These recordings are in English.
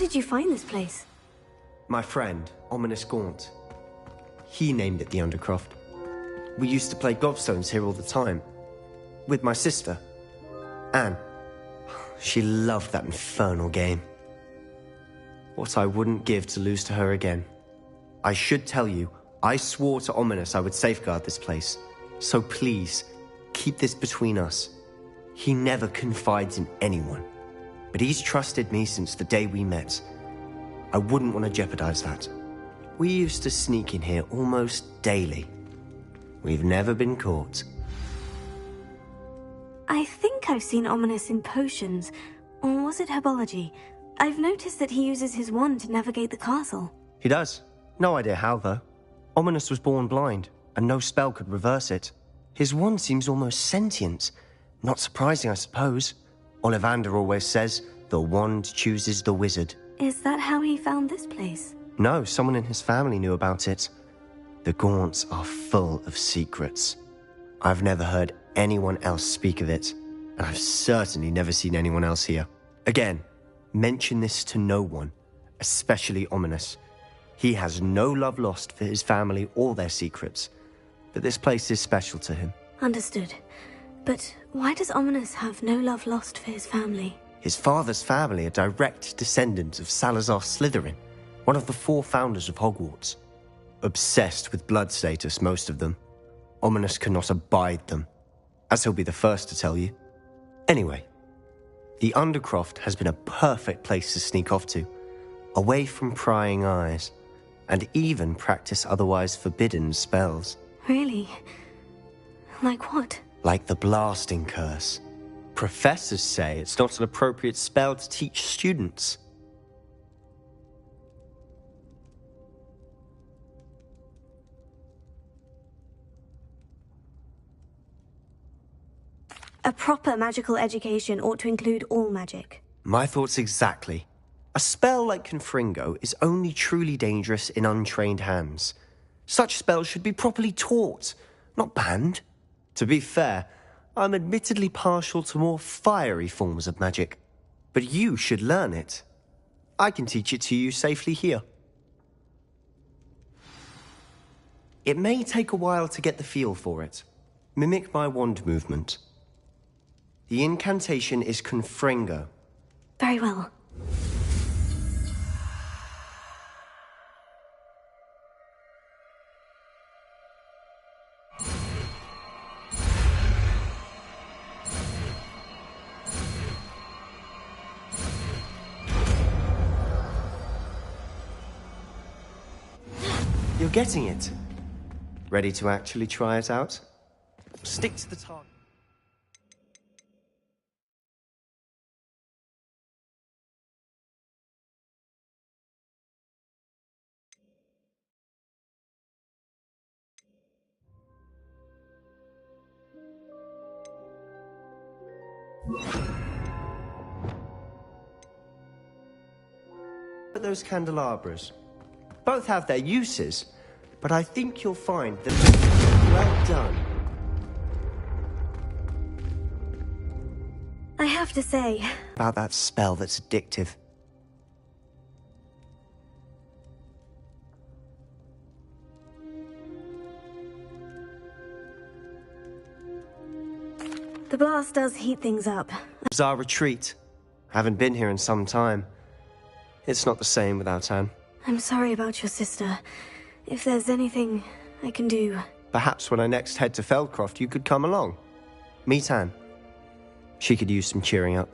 did you find this place? My friend, Ominous Gaunt. He named it the Undercroft. We used to play gobstones here all the time. With my sister, Anne. She loved that infernal game. What I wouldn't give to lose to her again. I should tell you, I swore to Ominous I would safeguard this place. So please, keep this between us. He never confides in anyone. But he's trusted me since the day we met. I wouldn't want to jeopardize that. We used to sneak in here almost daily. We've never been caught. I think I've seen Ominous in potions. Or was it herbology? I've noticed that he uses his wand to navigate the castle. He does. No idea how, though. Ominous was born blind, and no spell could reverse it. His wand seems almost sentient. Not surprising, I suppose. Ollivander always says, the wand chooses the wizard. Is that how he found this place? No, someone in his family knew about it. The Gaunts are full of secrets. I've never heard anyone else speak of it, and I've certainly never seen anyone else here. Again, mention this to no one, especially Ominous. He has no love lost for his family or their secrets, but this place is special to him. Understood. But why does Ominous have no love lost for his family? His father's family are direct descendants of Salazar Slytherin, one of the 4 founders of Hogwarts. Obsessed with blood status, most of them. Ominous cannot abide them, as he'll be the first to tell you. Anyway, the Undercroft has been a perfect place to sneak off to, away from prying eyes, and even practice otherwise forbidden spells. Really? Like what? Like the blasting curse. Professors say it's not an appropriate spell to teach students. A proper magical education ought to include all magic. My thoughts exactly. A spell like Confringo is only truly dangerous in untrained hands. Such spells should be properly taught, not banned. To be fair, I'm admittedly partial to more fiery forms of magic. But you should learn it. I can teach it to you safely here. It may take a while to get the feel for it. Mimic my wand movement. The incantation is Confringo. Very well. You're getting it. Ready to actually try it out? Stick to the target. At those candelabras. Both have their uses, but I think you'll find that well done. I have to say... About that spell that's addictive. The blast does heat things up. It's our retreat. Haven't been here in some time. It's not the same without Anne. I'm sorry about your sister. If there's anything I can do... Perhaps when I next head to Feldcroft, you could come along. Meet Anne. She could use some cheering up.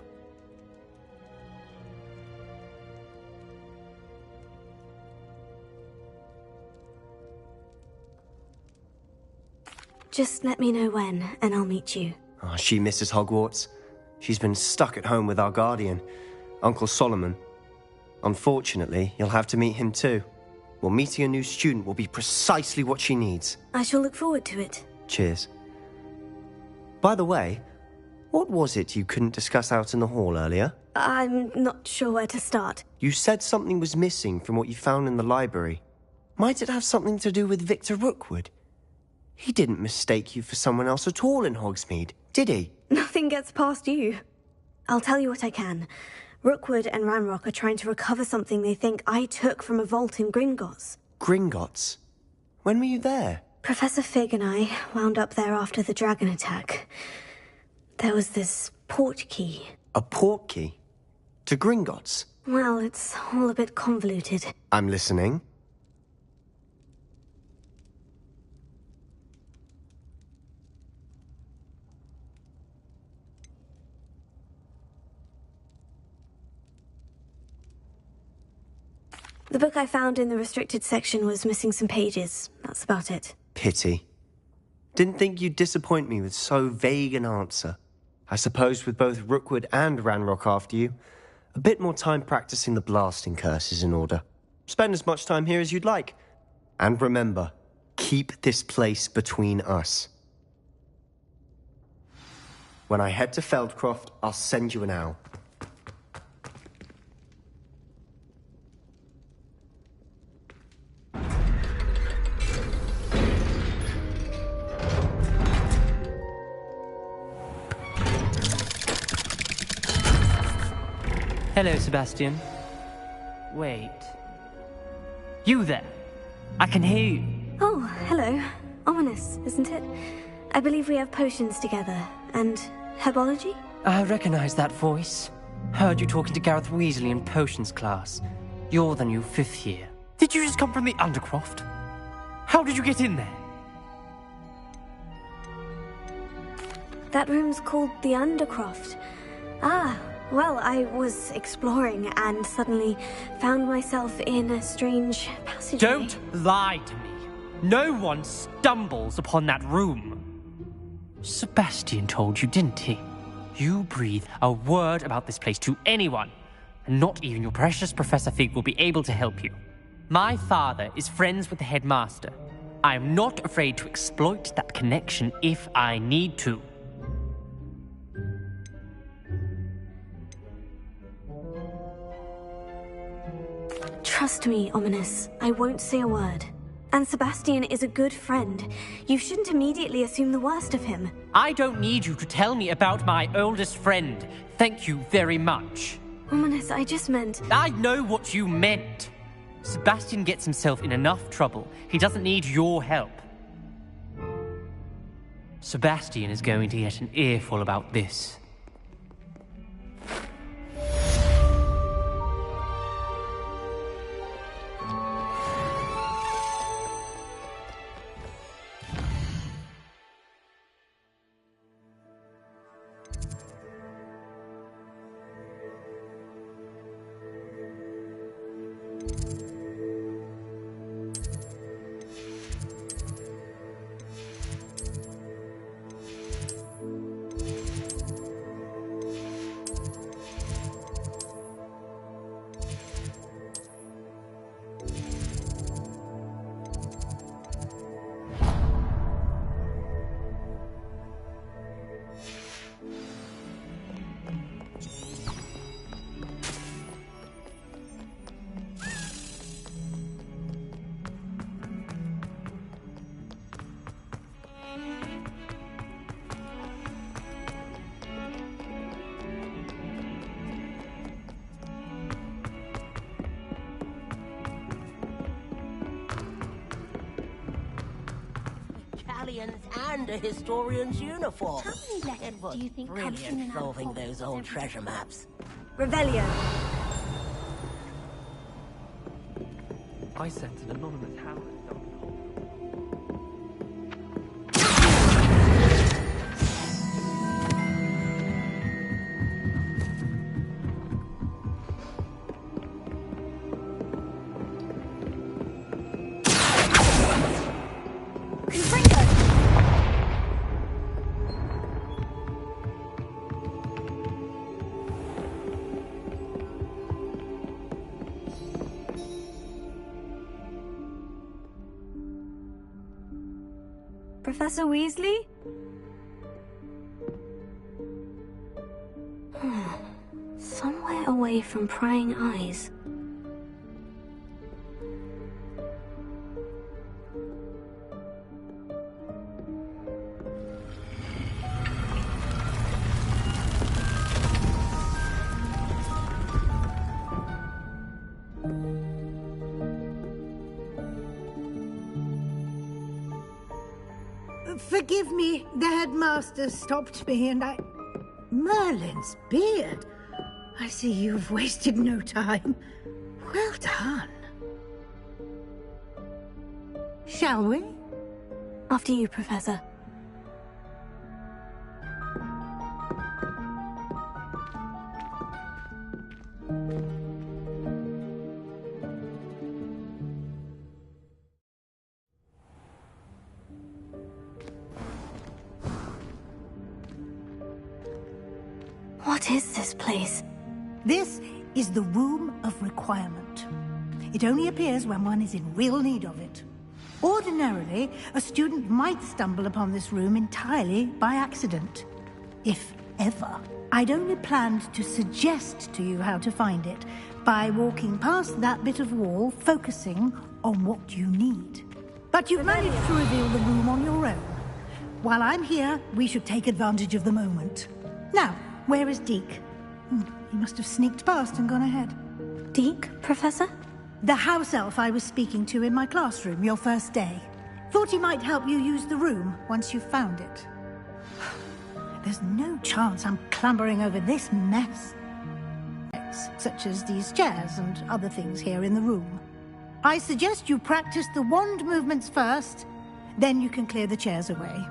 Just let me know when, and I'll meet you. Oh, she misses Hogwarts. She's been stuck at home with our guardian, Uncle Solomon. Unfortunately, you'll have to meet him too. Well, meeting a new student will be precisely what she needs. I shall look forward to it. Cheers. By the way, what was it you couldn't discuss out in the hall earlier? I'm not sure where to start. You said something was missing from what you found in the library. Might it have something to do with Victor Rookwood? He didn't mistake you for someone else at all in Hogsmeade, did he? Nothing gets past you. I'll tell you what I can. Rookwood and Ranrock are trying to recover something they think I took from a vault in Gringotts. Gringotts? When were you there? Professor Fig and I wound up there after the dragon attack. There was this port key. A port key? To Gringotts? Well, it's all a bit convoluted. I'm listening. The book I found in the restricted section was missing some pages. That's about it. Pity. Didn't think you'd disappoint me with so vague an answer. I suppose with both Rookwood and Ranrock after you, a bit more time practicing the blasting curse is in order. Spend as much time here as you'd like. And remember, keep this place between us. When I head to Feldcroft, I'll send you an owl. Hello, Sebastian. Wait. You there? I can hear you. Oh, hello. Ominous, isn't it? I believe we have potions together. And herbology? I recognize that voice. Heard you talking to Gareth Weasley in potions class. You're the new 5th year. Did you just come from the Undercroft? How did you get in there? That room's called the Undercroft. Ah, well, I was exploring and suddenly found myself in a strange passageway. Don't lie to me. No one stumbles upon that room. Sebastian told you, didn't he? You breathe a word about this place to anyone, and not even your precious Professor Fig will be able to help you. My father is friends with the headmaster. I am not afraid to exploit that connection if I need to. Trust me, Ominous. I won't say a word. And Sebastian is a good friend. You shouldn't immediately assume the worst of him. I don't need you to tell me about my oldest friend. Thank you very much. Ominous, I just meant... I know what you meant. Sebastian gets himself in enough trouble. He doesn't need your help. Sebastian is going to get an earful about this. And a historian's uniform. How many letters do you think comes from Brilliant an solving alphabet those old treasure maps. Revelio. I sent an anonymous hound. Professor Weasley? Somewhere away from prying eyes. Forgive me, the headmaster stopped me and I... Merlin's beard. I see you've wasted no time. Well done. Shall we? After you, Professor. What is this place? This is the Room of Requirement. It only appears when one is in real need of it. Ordinarily, a student might stumble upon this room entirely by accident. If ever. I'd only planned to suggest to you how to find it by walking past that bit of wall, focusing on what you need. But you've managed to reveal the room on your own. While I'm here, we should take advantage of the moment. Now, where is Deke? He must have sneaked past and gone ahead. Deke, Professor? The house elf I was speaking to in my classroom your first day. Thought he might help you use the room once you've found it. There's no chance I'm clambering over this mess. Such as these chairs and other things here in the room. I suggest you practice the wand movements first, then you can clear the chairs away.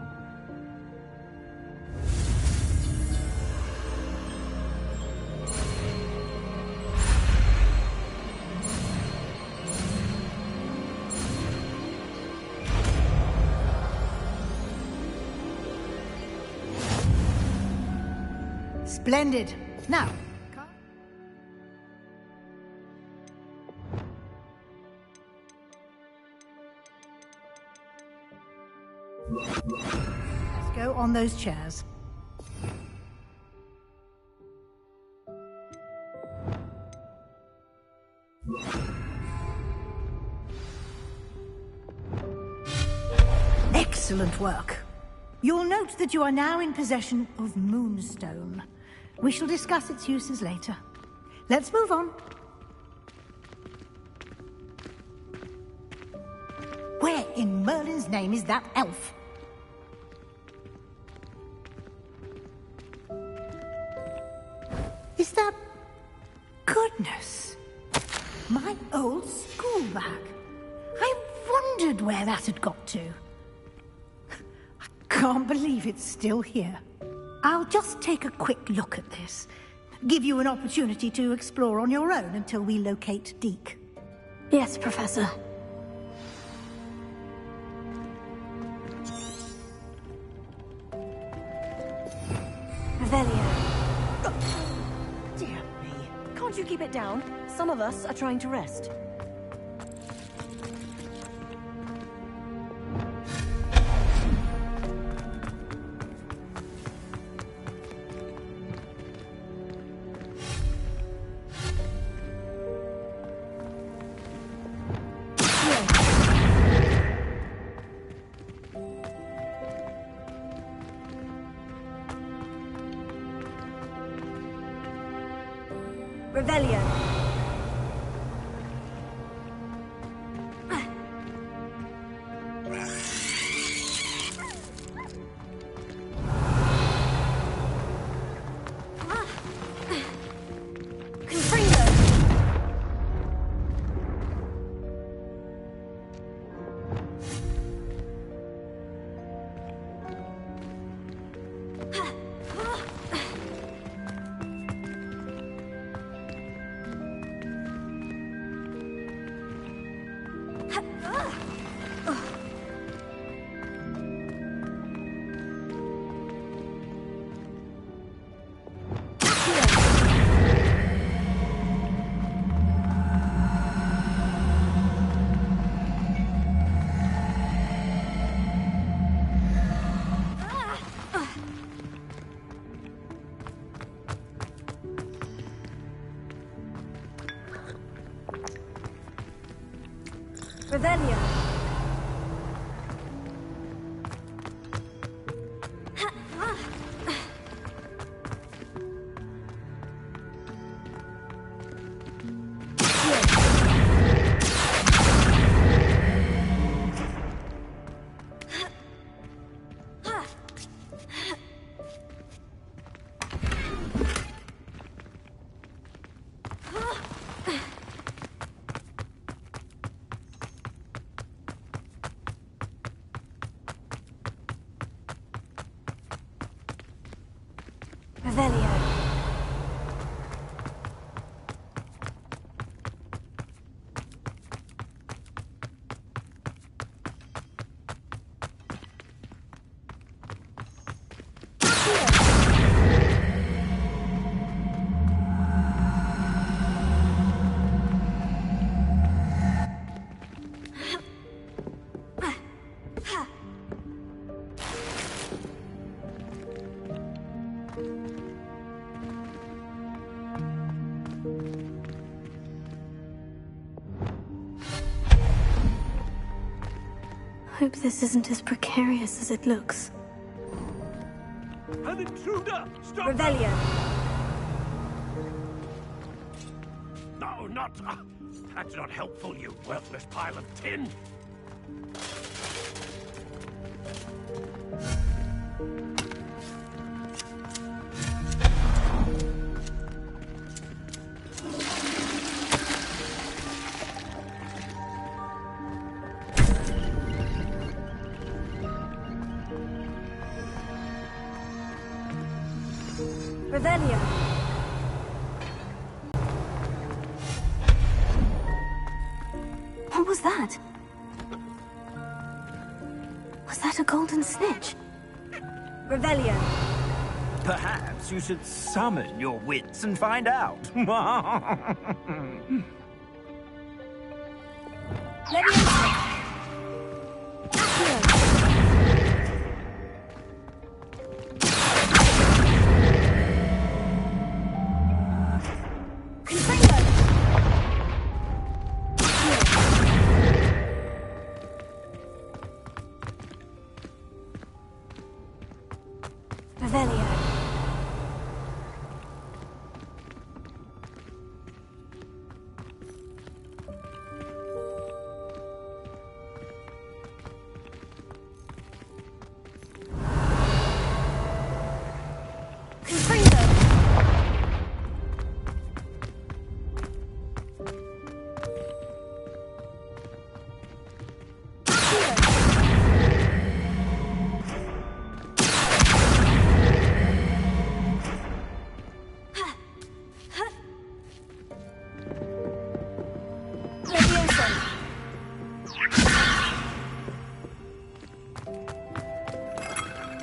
Splendid. Now. Let's go on those chairs. Excellent work. You'll note that you are now in possession of Moonstone. We shall discuss its uses later. Let's move on. Where in Merlin's name is that elf? Is that... Goodness! My old school bag. I wondered where that had got to. I can't believe it's still here. I'll just take a quick look at this. Give you an opportunity to explore on your own until we locate Deke. Yes, Professor. Revelio. Dear me. Can't you keep it down? Some of us are trying to rest. Revelio. Revelio. Revelio. Hope this isn't as precarious as it looks. An intruder! Stop! Revelio. No, not... that's not helpful, you worthless pile of tin! Revelio. What was that? Was that a golden snitch? Revelio. Perhaps you should summon your wits and find out. Leviosa. Revelio.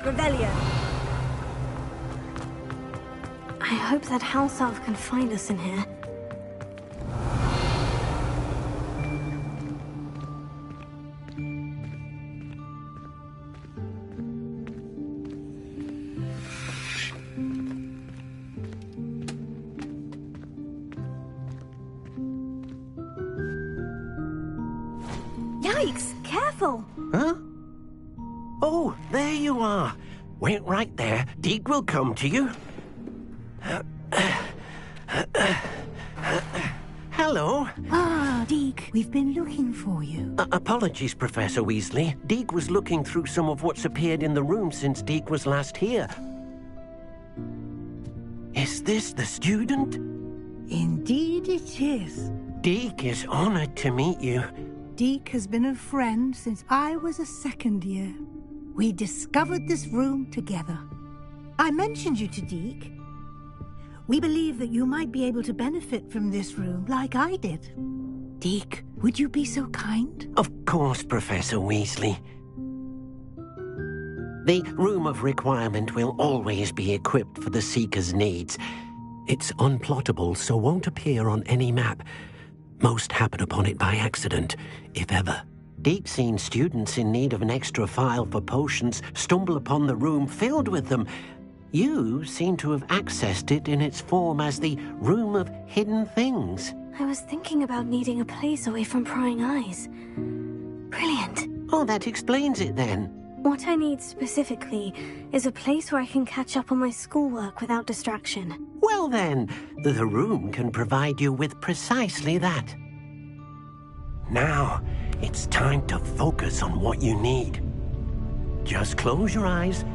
Revelio. I hope that house elf can find us in here. Yikes! Careful! Huh? Oh, there you are. Wait right there. Deke will come to you. Hello. Ah, Deke, we've been looking for you. Apologies, Professor Weasley. Deke was looking through some of what's appeared in the room since Deke was last here. Is this the student? Indeed it is. Deke is honored to meet you. Deke has been a friend since I was a second year. We discovered this room together. I mentioned you to Deke. We believe that you might be able to benefit from this room like I did. Deke, would you be so kind? Of course, Professor Weasley. The Room of Requirement will always be equipped for the Seeker's needs. It's unplottable, so won't appear on any map. Most happen upon it by accident, if ever. Deke's seen students in need of an extra file for potions stumble upon the room filled with them. You seem to have accessed it in its form as the Room of Hidden Things. I was thinking about needing a place away from prying eyes. Brilliant. Oh, that explains it then. What I need specifically is a place where I can catch up on my schoolwork without distraction. Well then, the room can provide you with precisely that. Now, it's time to focus on what you need. Just close your eyes.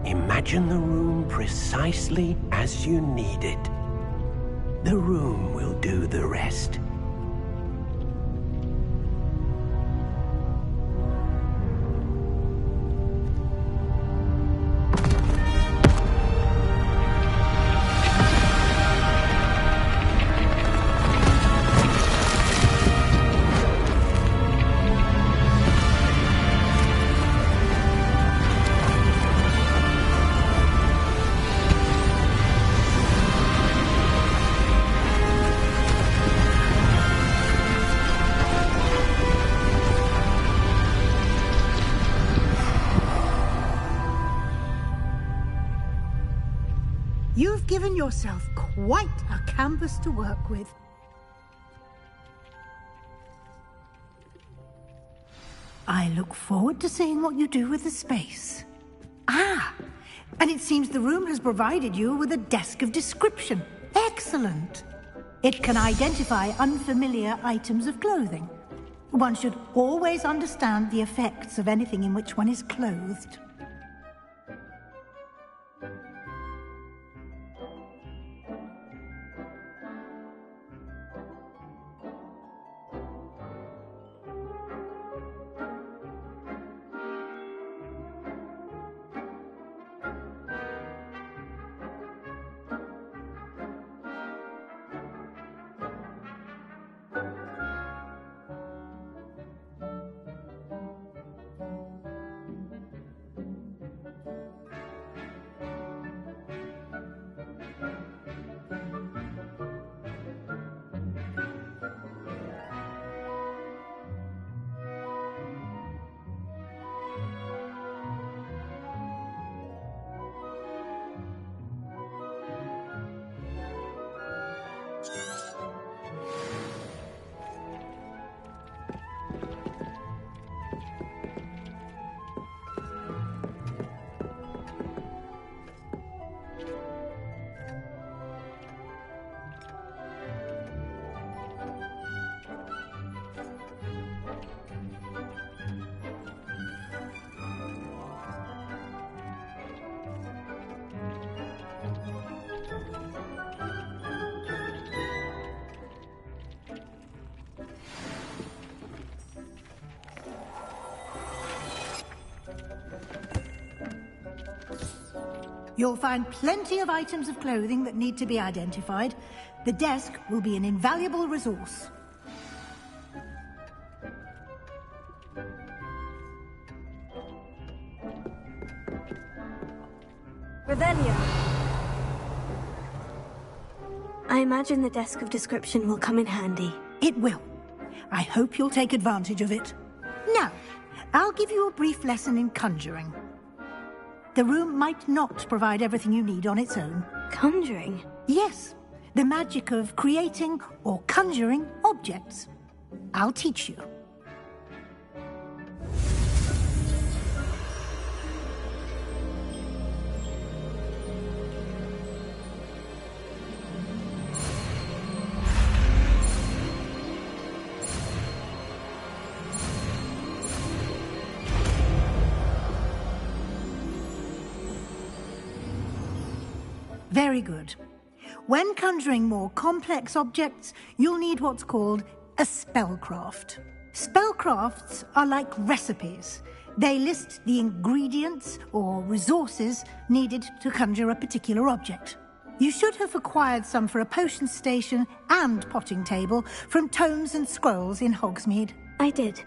Imagine the room precisely as you need it. The room will do the rest. You've given yourself quite a canvas to work with. I look forward to seeing what you do with the space. Ah, and it seems the room has provided you with a desk of description. Excellent. It can identify unfamiliar items of clothing. One should always understand the effects of anything in which one is clothed. You'll find plenty of items of clothing that need to be identified. The desk will be an invaluable resource. Revelio. I imagine the desk of description will come in handy. It will. I hope you'll take advantage of it. Now, I'll give you a brief lesson in conjuring. The room might not provide everything you need on its own. Conjuring? Yes, the magic of creating or conjuring objects. I'll teach you. Very good. When conjuring more complex objects, you'll need what's called a spellcraft. Spellcrafts are like recipes. They list the ingredients or resources needed to conjure a particular object. You should have acquired some for a potion station and potting table from tomes and scrolls in Hogsmeade. I did.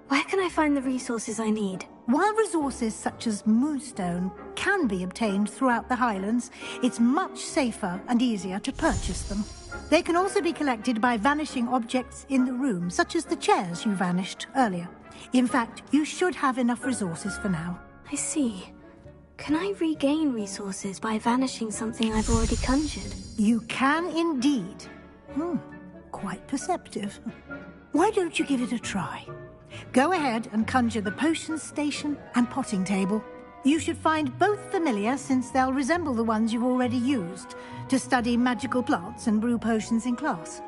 Where can I find the resources I need? While resources such as moonstone can be obtained throughout the Highlands, it's much safer and easier to purchase them. They can also be collected by vanishing objects in the room, such as the chairs you vanished earlier. In fact, you should have enough resources for now. I see. Can I regain resources by vanishing something I've already conjured? You can indeed. Quite perceptive. Why don't you give it a try? Go ahead and conjure the potion station and potting table. You should find both familiar, since they'll resemble the ones you've already used to study magical plants and brew potions in class.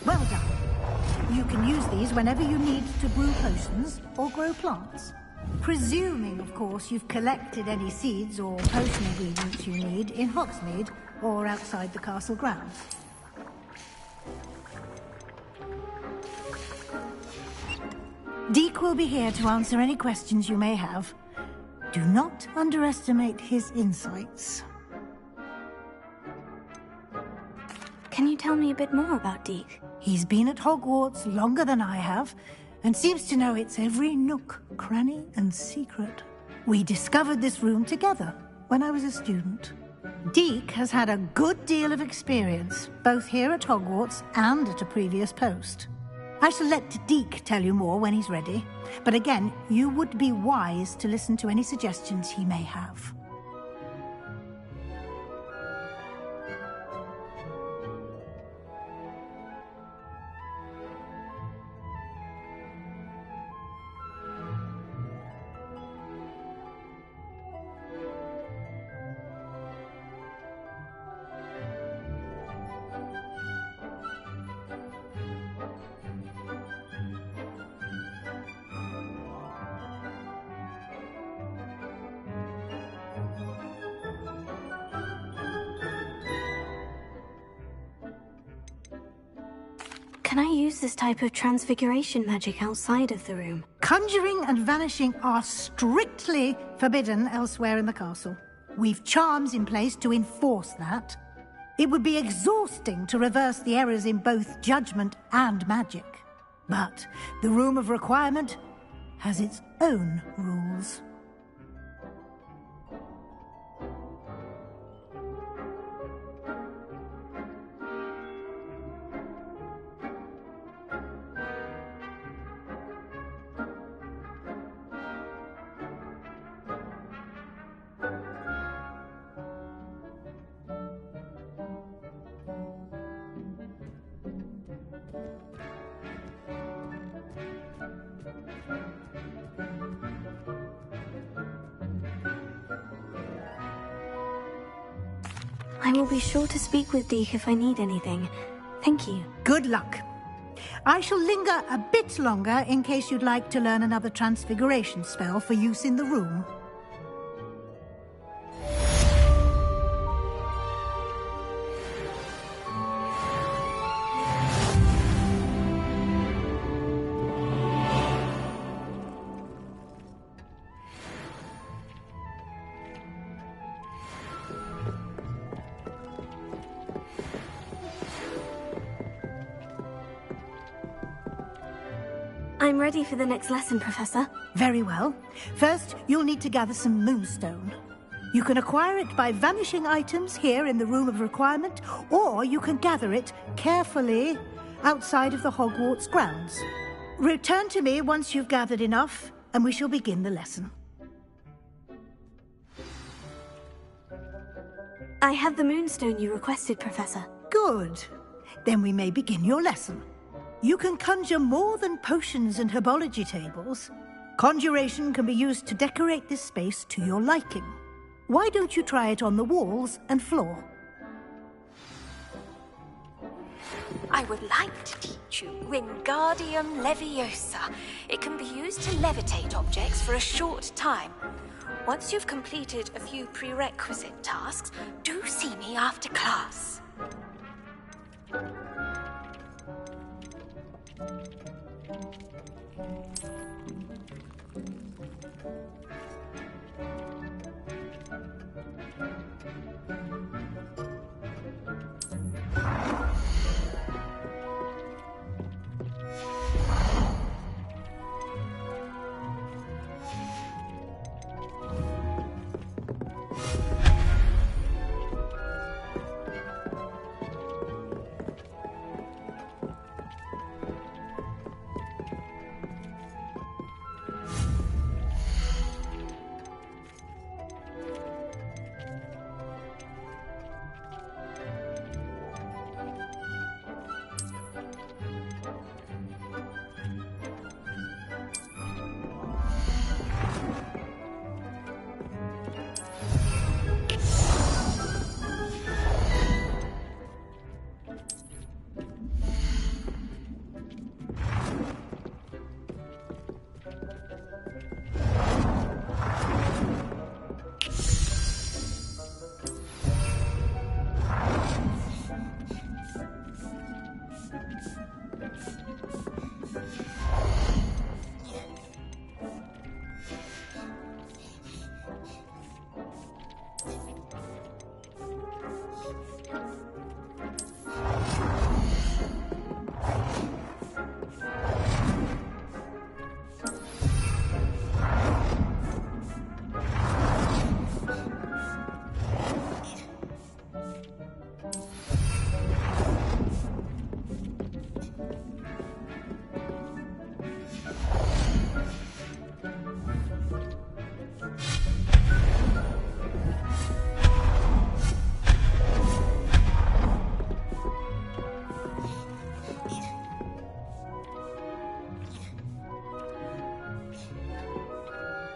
Well done. You can use these whenever you need to brew potions or grow plants. Presuming, of course, you've collected any seeds or potion ingredients you need in Hogsmeade or outside the castle grounds. Deek will be here to answer any questions you may have. Do not underestimate his insights. Can you tell me a bit more about Deek? He's been at Hogwarts longer than I have, and seems to know its every nook, cranny, and secret. We discovered this room together when I was a student. Deek has had a good deal of experience, both here at Hogwarts and at a previous post. I shall let Deek tell you more when he's ready, but again, you would be wise to listen to any suggestions he may have. Can I use this type of transfiguration magic outside of the room? Conjuring and vanishing are strictly forbidden elsewhere in the castle. We've charms in place to enforce that. It would be exhausting to reverse the errors in both judgment and magic. But the Room of Requirement has its own rules. I will be sure to speak with Deek if I need anything. Thank you. Good luck. I shall linger a bit longer in case you'd like to learn another transfiguration spell for use in the room. I'm ready for the next lesson, Professor. Very well. First, you'll need to gather some moonstone. You can acquire it by vanishing items here in the Room of Requirement, or you can gather it carefully outside of the Hogwarts grounds. Return to me once you've gathered enough, and we shall begin the lesson. I have the moonstone you requested, Professor. Good. Then we may begin your lesson. You can conjure more than potions and herbology tables. Conjuration can be used to decorate this space to your liking. Why don't you try it on the walls and floor? I would like to teach you Wingardium Leviosa. It can be used to levitate objects for a short time. Once you've completed a few prerequisite tasks, do see me after class.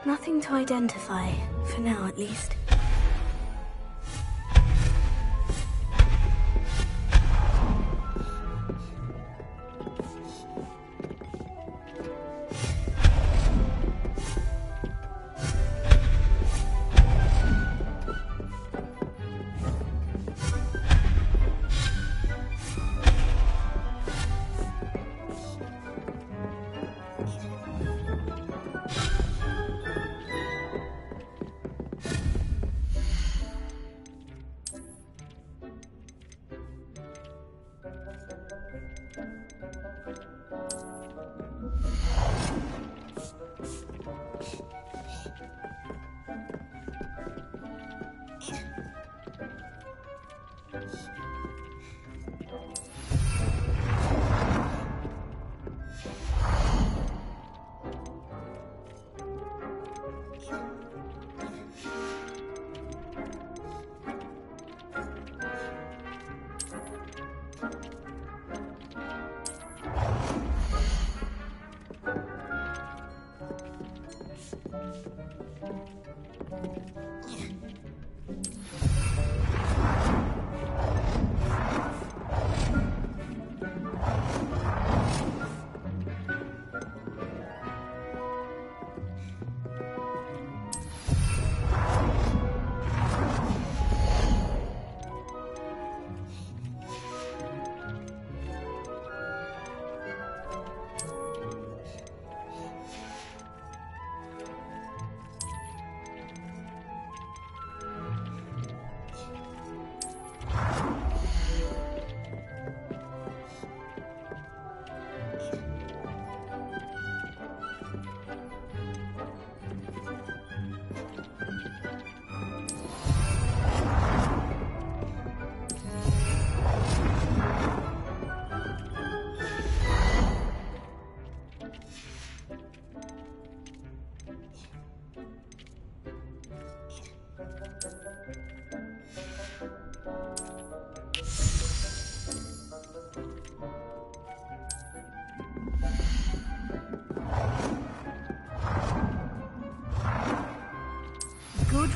Nothing to identify, for now at least.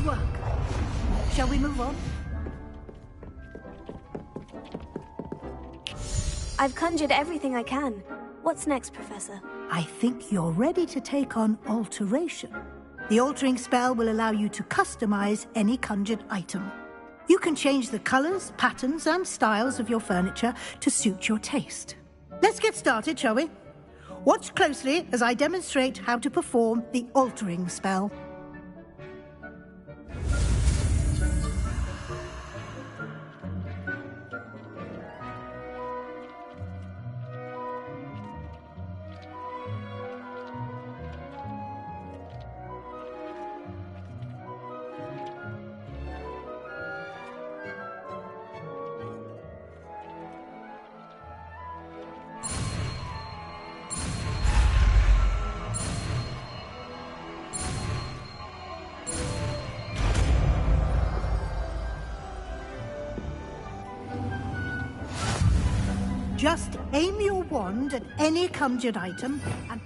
work. Shall we move on? I've conjured everything I can. What's next, Professor? I think you're ready to take on alteration. The altering spell will allow you to customize any conjured item. You can change the colors, patterns, and styles of your furniture to suit your taste. Let's get started, shall we? Watch closely as I demonstrate how to perform the altering spell. Just aim your wand at any conjured item and...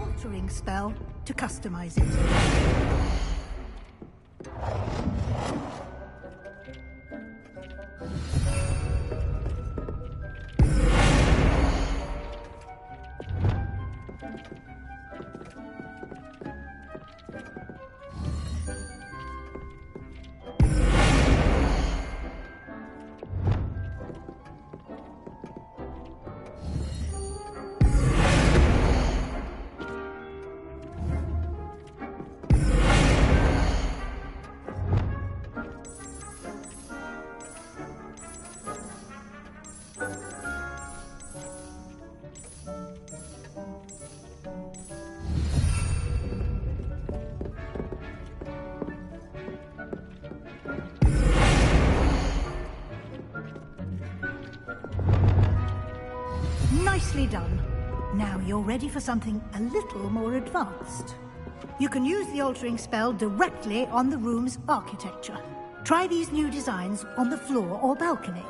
altering spell to customize it. Nicely done. Now you're ready for something a little more advanced. You can use the altering spell directly on the room's architecture. Try these new designs on the floor or balcony.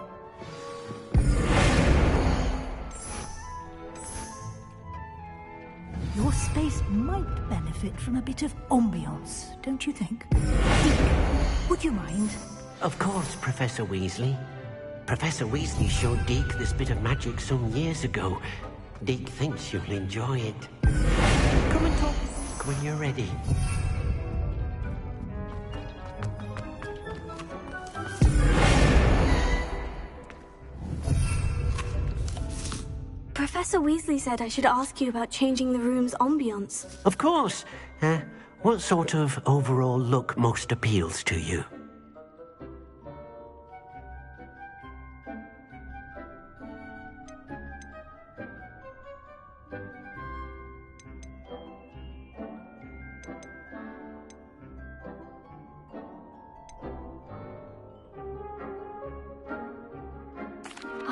Your space might benefit from a bit of ambiance, don't you think? Deke, would you mind? Of course, Professor Weasley. Professor Weasley showed Deke this bit of magic some years ago. Deke thinks you'll enjoy it. Come and talk when you're ready. Professor Weasley said I should ask you about changing the room's ambiance. Of course. What sort of overall look most appeals to you?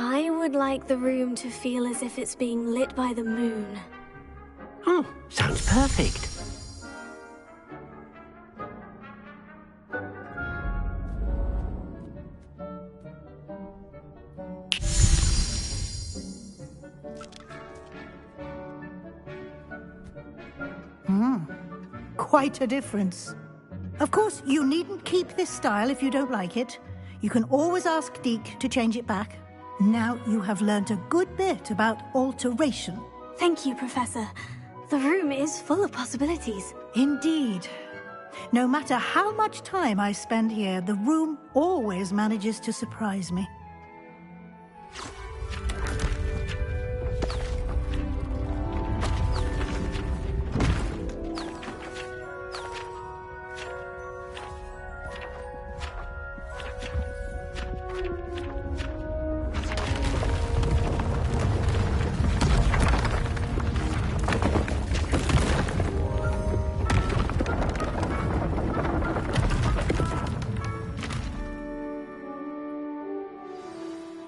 I would like the room to feel as if it's being lit by the moon. Oh, sounds perfect. Quite a difference. Of course, you needn't keep this style if you don't like it. You can always ask Deke to change it back. Now you have learnt a good bit about alteration. Thank you, Professor. The room is full of possibilities. Indeed. No matter how much time I spend here, the room always manages to surprise me.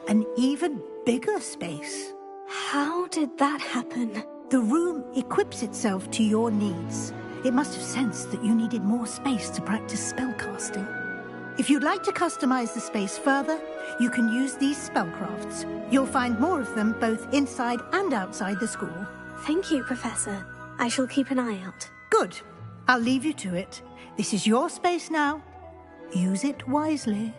An even bigger space. How did that happen? The room equips itself to your needs. It must have sensed that you needed more space to practice spellcasting. If you'd like to customize the space further, you can use these spellcrafts. You'll find more of them both inside and outside the school. Thank you, Professor. I shall keep an eye out. Good. I'll leave you to it. This is your space now. Use it wisely.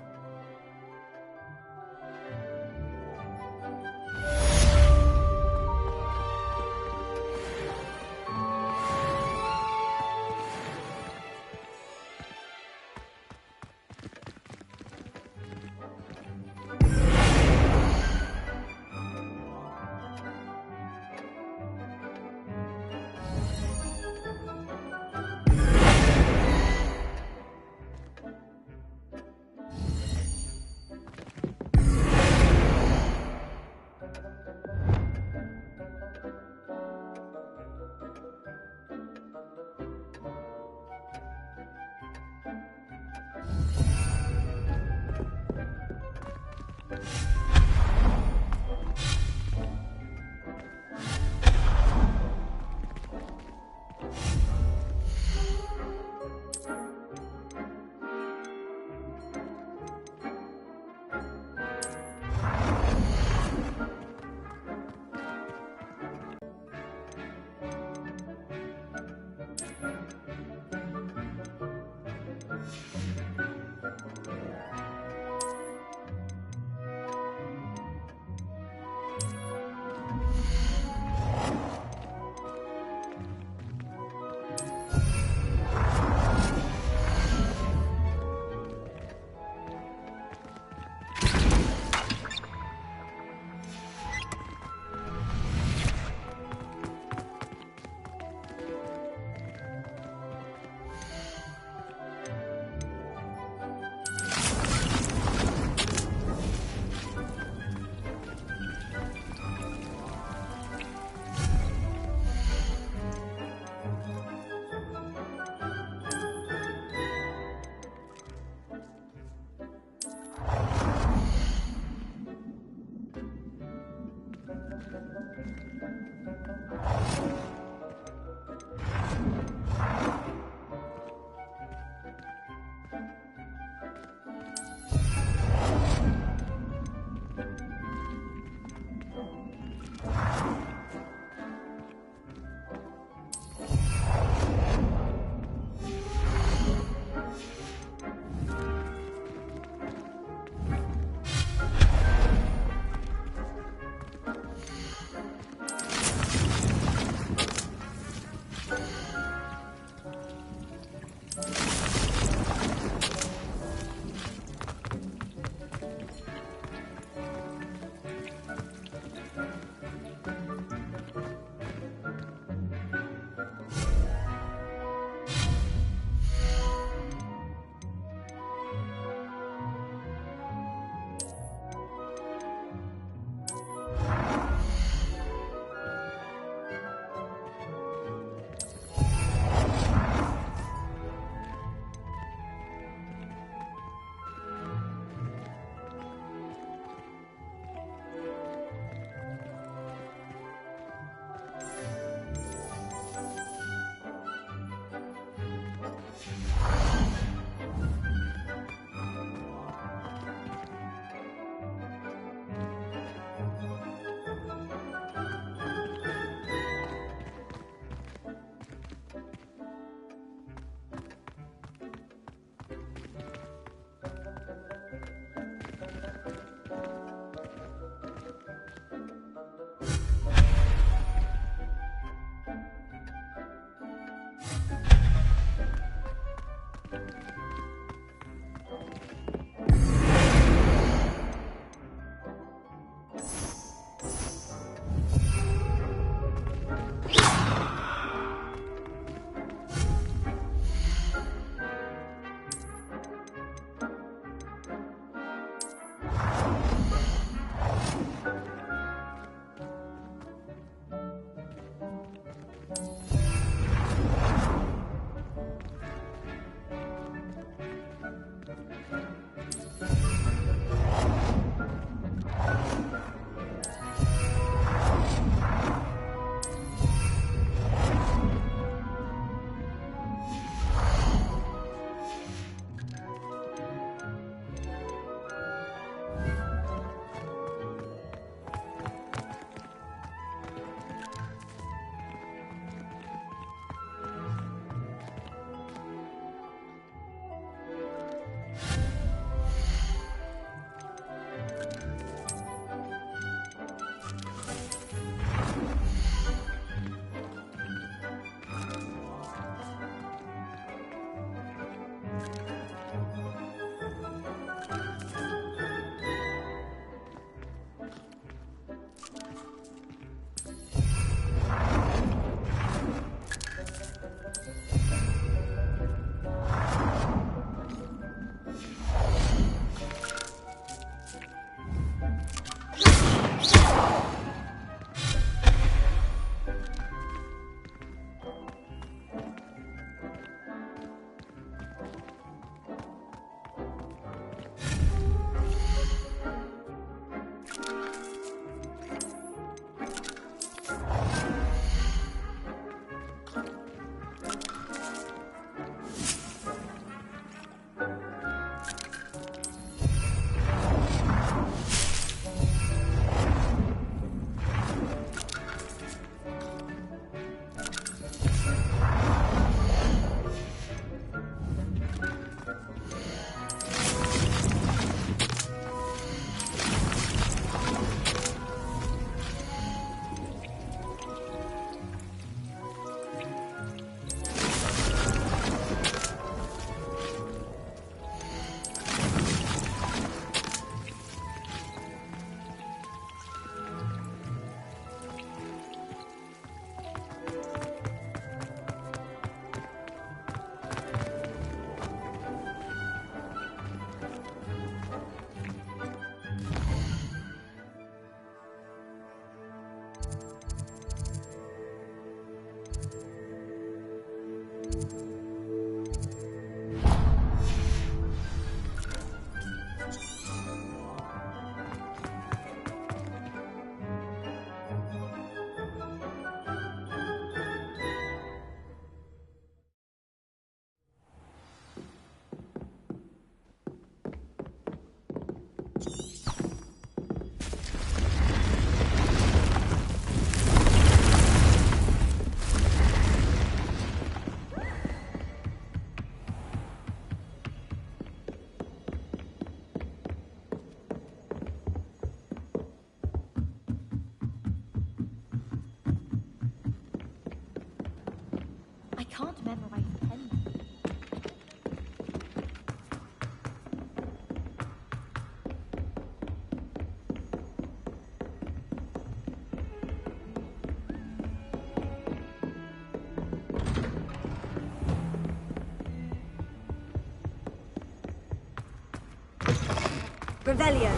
Revelio.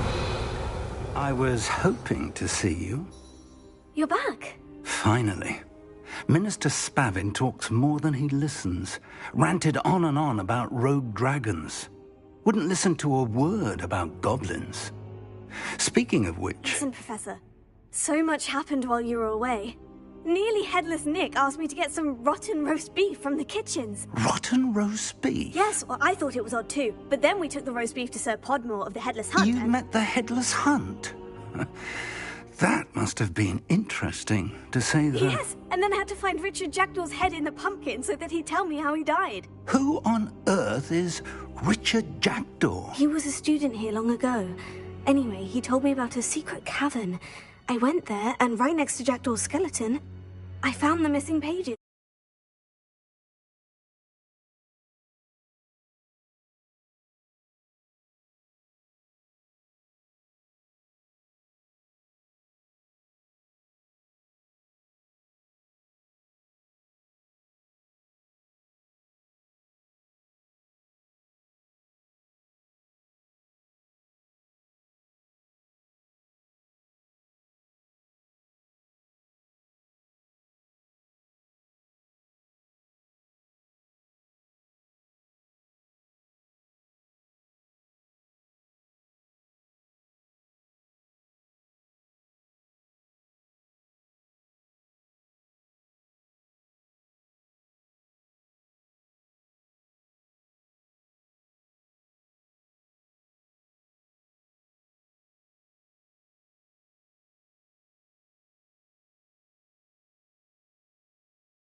I was hoping to see you. You're back. Finally. Minister Spavin talks more than he listens. Ranted on and on about rogue dragons. Wouldn't listen to a word about goblins. Speaking of which... Listen, Professor. So much happened while you were away. Nearly Headless Nick asked me to get some rotten roast beef from the kitchens. Rotten roast beef? Yes, well, I thought it was odd too. But then we took the roast beef to Sir Podmore of the Headless Hunt. You met the Headless Hunt? That must have been interesting, to say the... Yes, and then I had to find Richard Jackdaw's head in the pumpkin so that he'd tell me how he died. Who on earth is Richard Jackdaw? He was a student here long ago. Anyway, he told me about a secret cavern. I went there, and right next to Jackdaw's skeleton, I found the missing pages.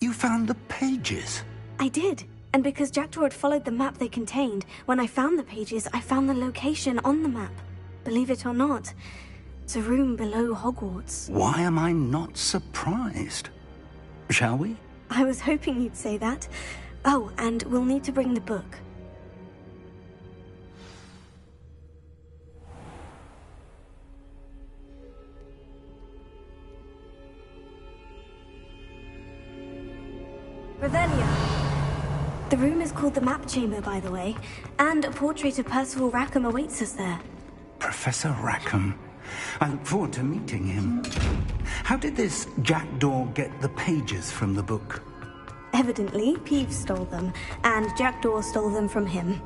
You found the pages? I did. And because Jackdaw had followed the map they contained, when I found the pages, I found the location on the map. Believe it or not, it's a room below Hogwarts. Why am I not surprised? Shall we? I was hoping you'd say that. Oh, and we'll need to bring the book. Revelio. The room is called the Map Chamber, by the way, and a portrait of Percival Rackham awaits us there. Professor Rackham. I look forward to meeting him. How did this Jackdaw get the pages from the book? Evidently, Peeves stole them, and Jackdaw stole them from him.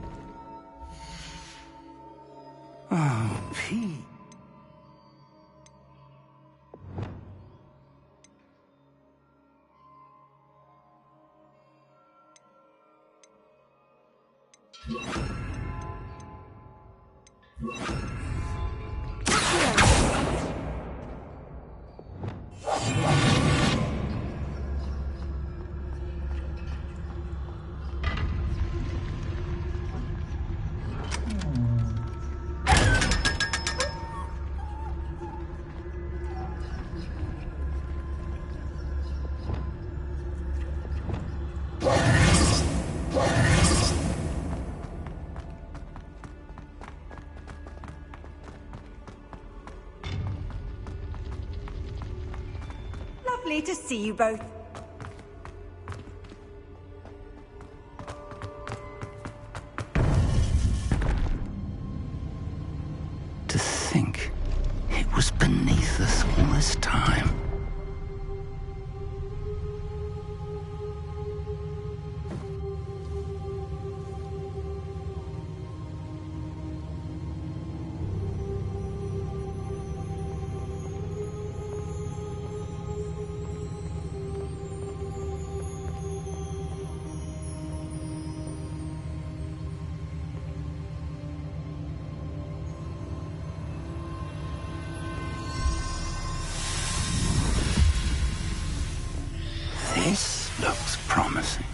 Oh, Peeves. Lovely to see you both. To think it was beneath us all this time. This looks promising.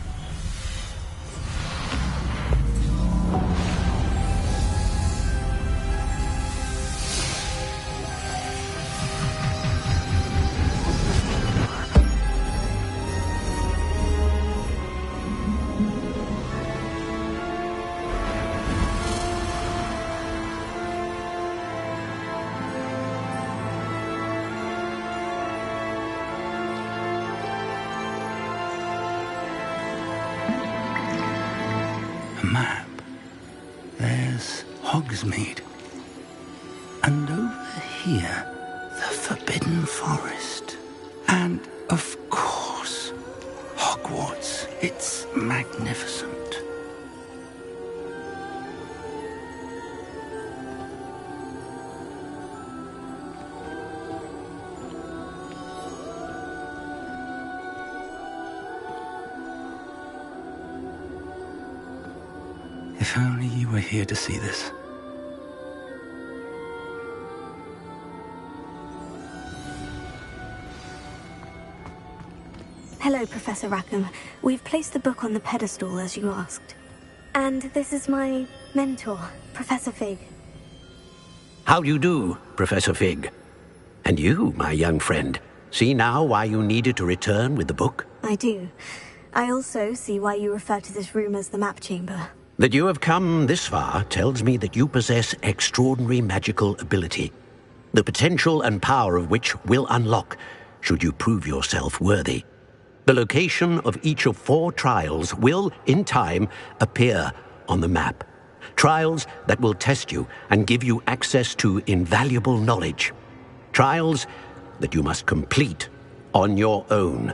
Map. There's Hogsmeade. And over here, the Forbidden Forest. And, of course, Hogwarts. It's magnificent. If only you were here to see this. Hello, Professor Rackham. We've placed the book on the pedestal, as you asked. And this is my mentor, Professor Fig. How do you do, Professor Fig? And you, my young friend, see now why you needed to return with the book? I do. I also see why you refer to this room as the map chamber. That you have come this far tells me that you possess extraordinary magical ability, the potential and power of which will unlock should you prove yourself worthy. The location of each of 4 trials will, in time, appear on the map. Trials that will test you and give you access to invaluable knowledge. Trials that you must complete on your own.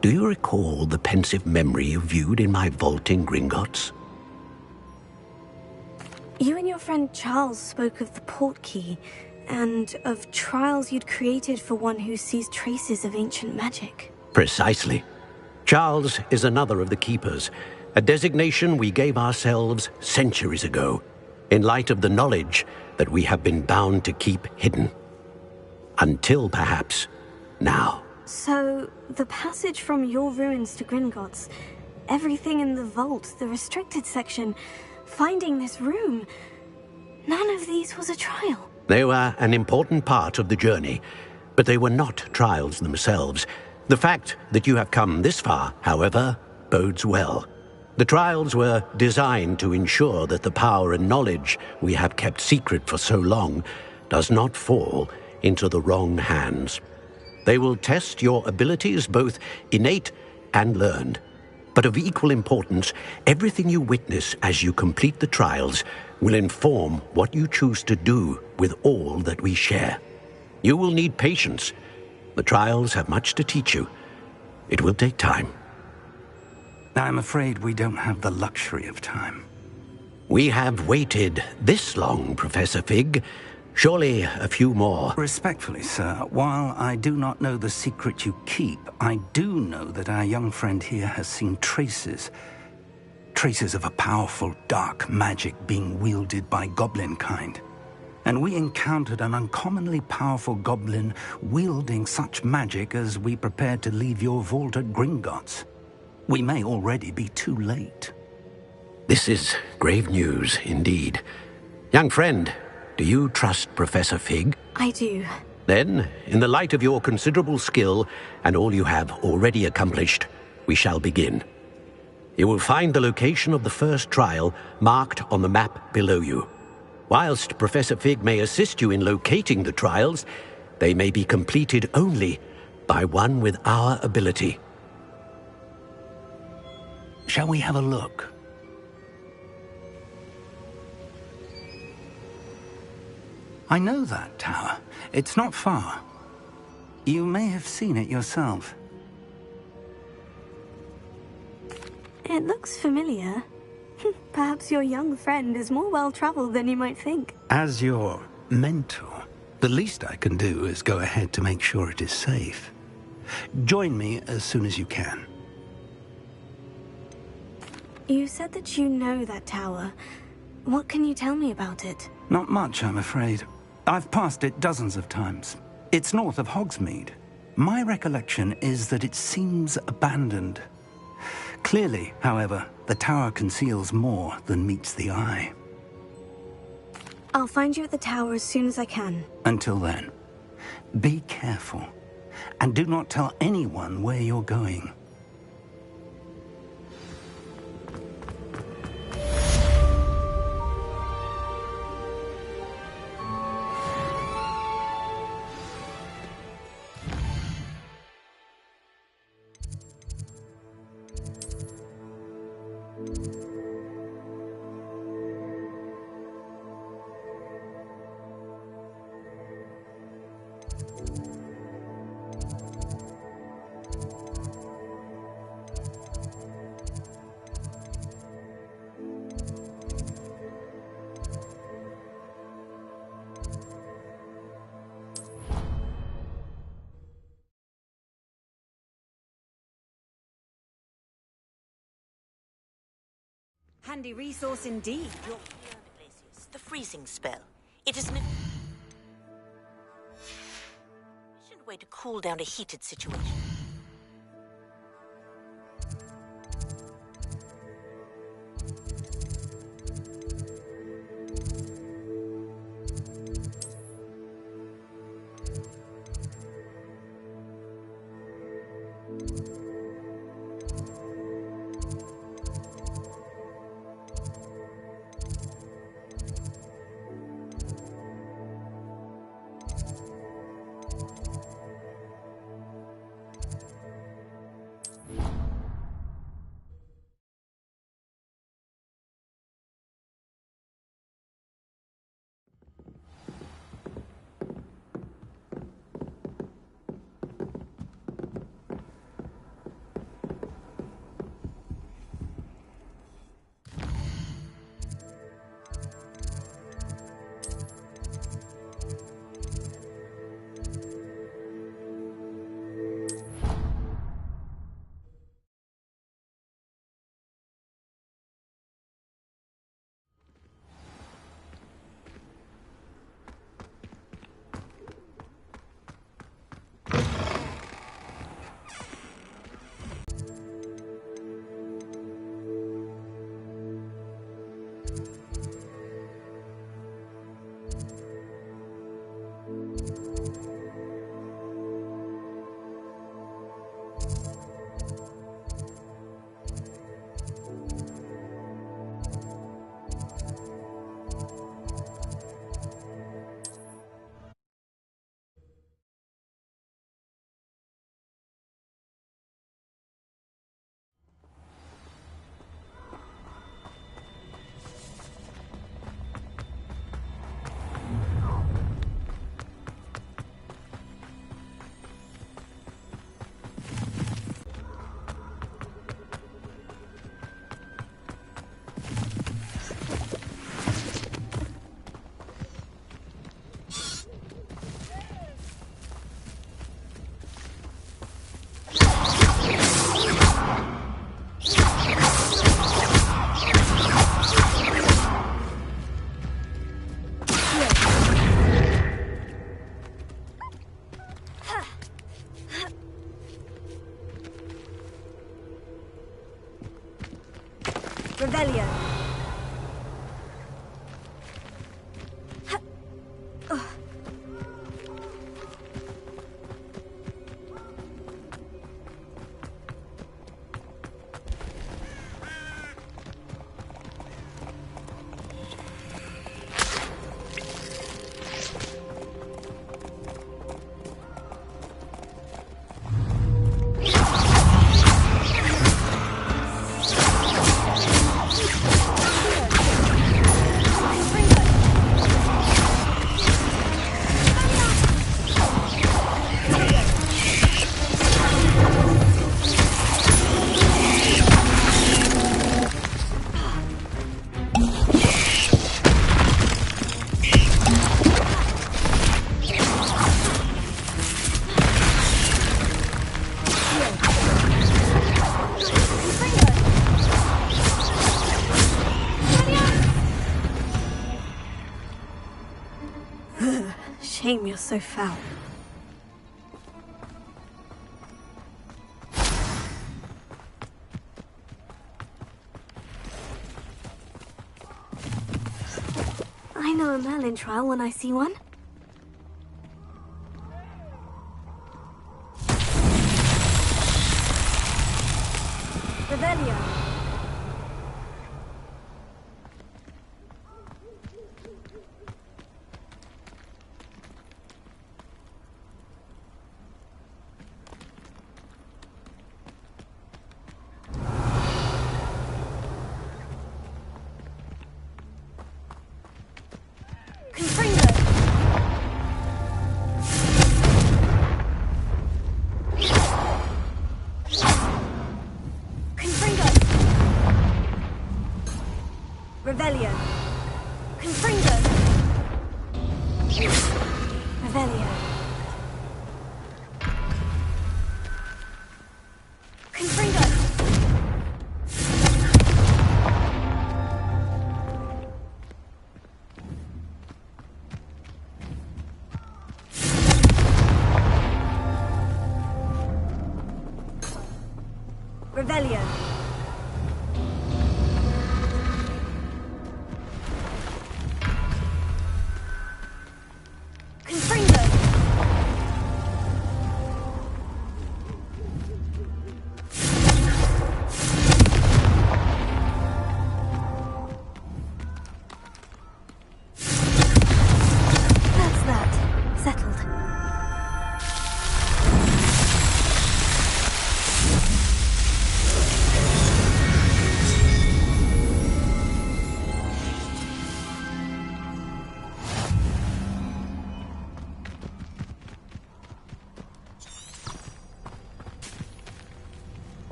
Do you recall the pensive memory you viewed in my vault in Gringotts? You and your friend Charles spoke of the portkey, and of trials you'd created for one who sees traces of ancient magic. Precisely. Charles is another of the Keepers, a designation we gave ourselves centuries ago, in light of the knowledge that we have been bound to keep hidden. Until, perhaps, now. So, the passage from your ruins to Gringotts, everything in the vault, the restricted section, finding this room, none of these was a trial. They were an important part of the journey, but they were not trials themselves. The fact that you have come this far, however, bodes well. The trials were designed to ensure that the power and knowledge we have kept secret for so long does not fall into the wrong hands. They will test your abilities, both innate and learned. But of equal importance, everything you witness as you complete the trials will inform what you choose to do with all that we share. You will need patience. The trials have much to teach you. It will take time. I'm afraid we don't have the luxury of time. We have waited this long, Professor Fig. Surely a few more. Respectfully, sir, while I do not know the secret you keep, I do know that our young friend here has seen traces of a powerful dark magic being wielded by goblin kind. And we encountered an uncommonly powerful goblin wielding such magic as we prepared to leave your vault at Gringotts. We may already be too late. This is grave news, indeed. Young friend, do you trust Professor Fig? I do. Then, in the light of your considerable skill and all you have already accomplished, we shall begin. You will find the location of the first trial marked on the map below you. Whilst Professor Fig may assist you in locating the trials, they may be completed only by one with our ability. Shall we have a look? I know that tower. It's not far. You may have seen it yourself. It looks familiar. Perhaps your young friend is more well-traveled than you might think. As your mentor, the least I can do is go ahead to make sure it is safe. Join me as soon as you can. You said that you know that tower. What can you tell me about it? Not much, I'm afraid. I've passed it dozens of times. It's north of Hogsmeade. My recollection is that it seems abandoned. Clearly, however, the tower conceals more than meets the eye. I'll find you at the tower as soon as I can. Until then, be careful, and do not tell anyone where you're going. Handy resource indeed. Your the freezing spell. It is an efficient way to cool down a heated situation. Revelio. Shame you're so foul. I know a Merlin trial when I see one. Revelio. Revelio. Confringo. Revelio. Confringo.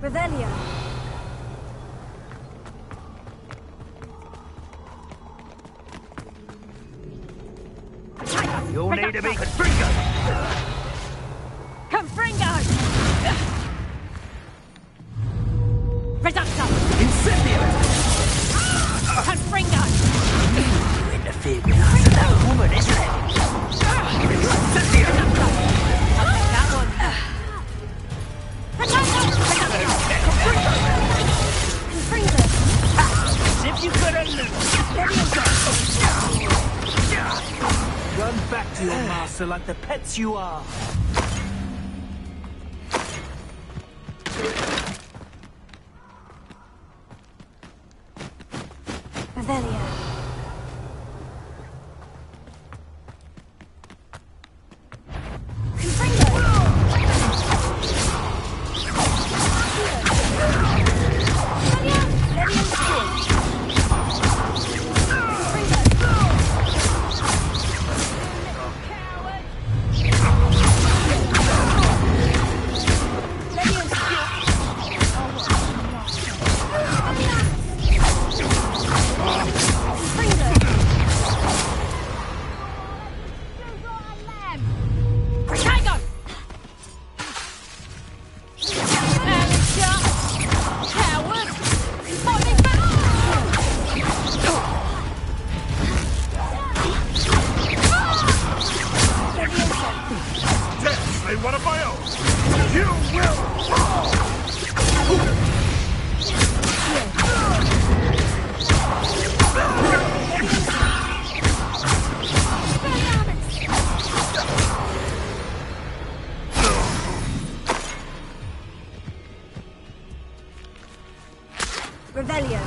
Revelio. You'll need to be Confringo! Confringo! Reducto! Incendio! Confringo! You interfere with us. That woman, isn't it? Incendio! That one. Confringo! As if you couldn't lose. Run back to your master like the pets you are. Revelio. One of my own! You will fall! Revelio.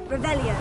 Revelio.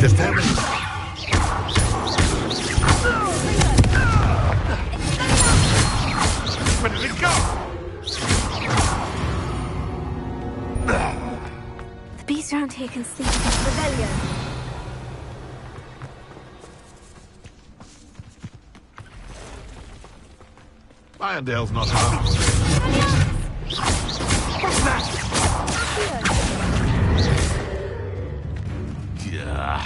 Just tell me. Where did it go? The beast around here can sleep against Revelio. Irondale's not harmed. What's that? Yeah.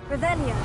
Revelio.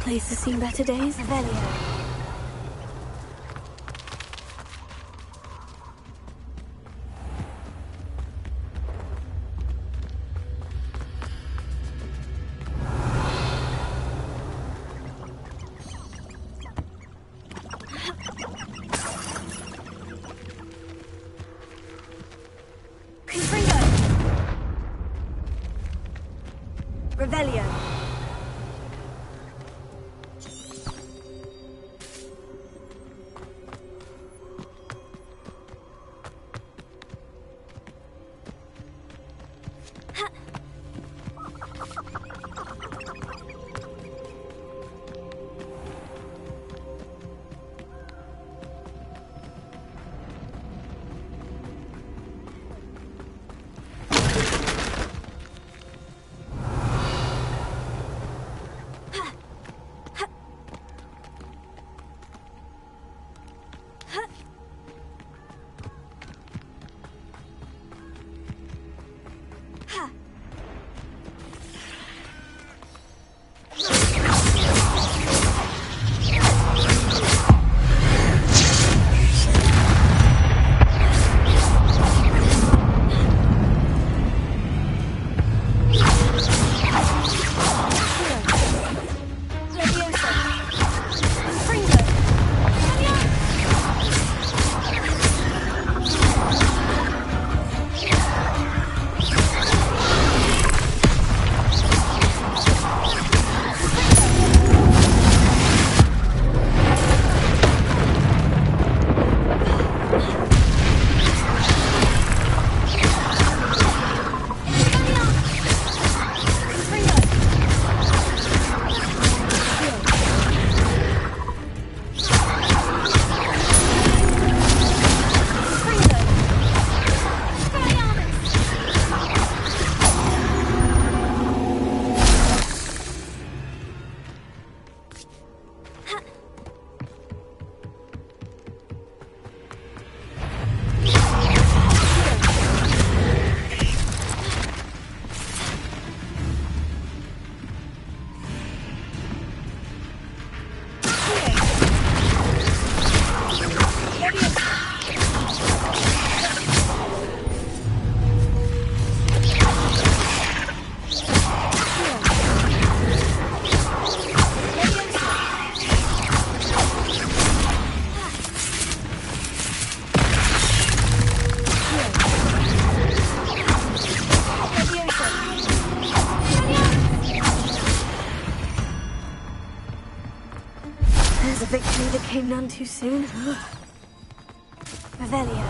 place has seen better days. Revelio. Revelio. There's a victory that came none too soon. Revelio.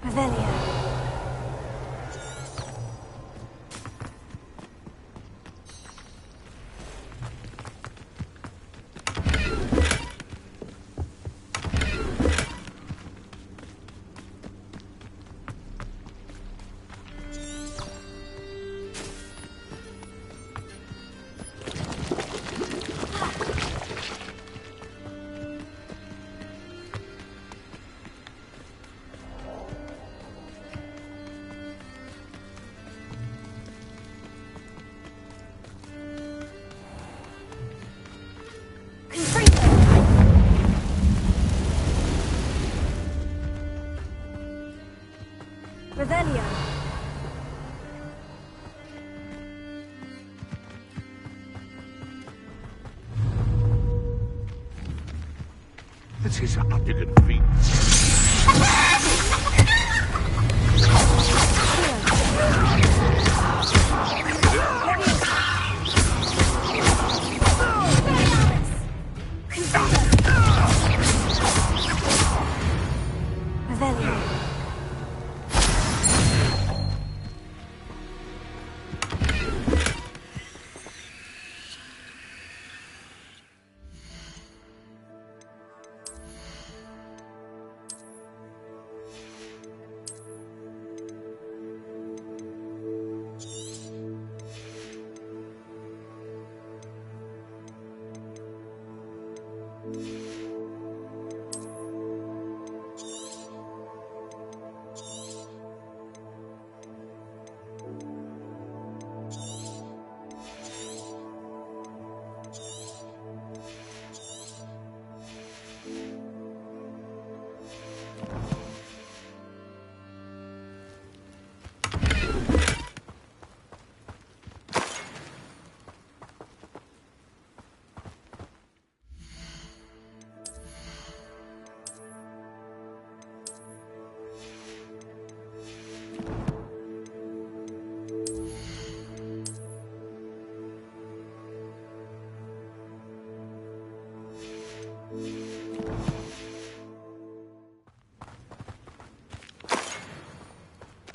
Revelio. Revelio. This is 100 feet. Revelio.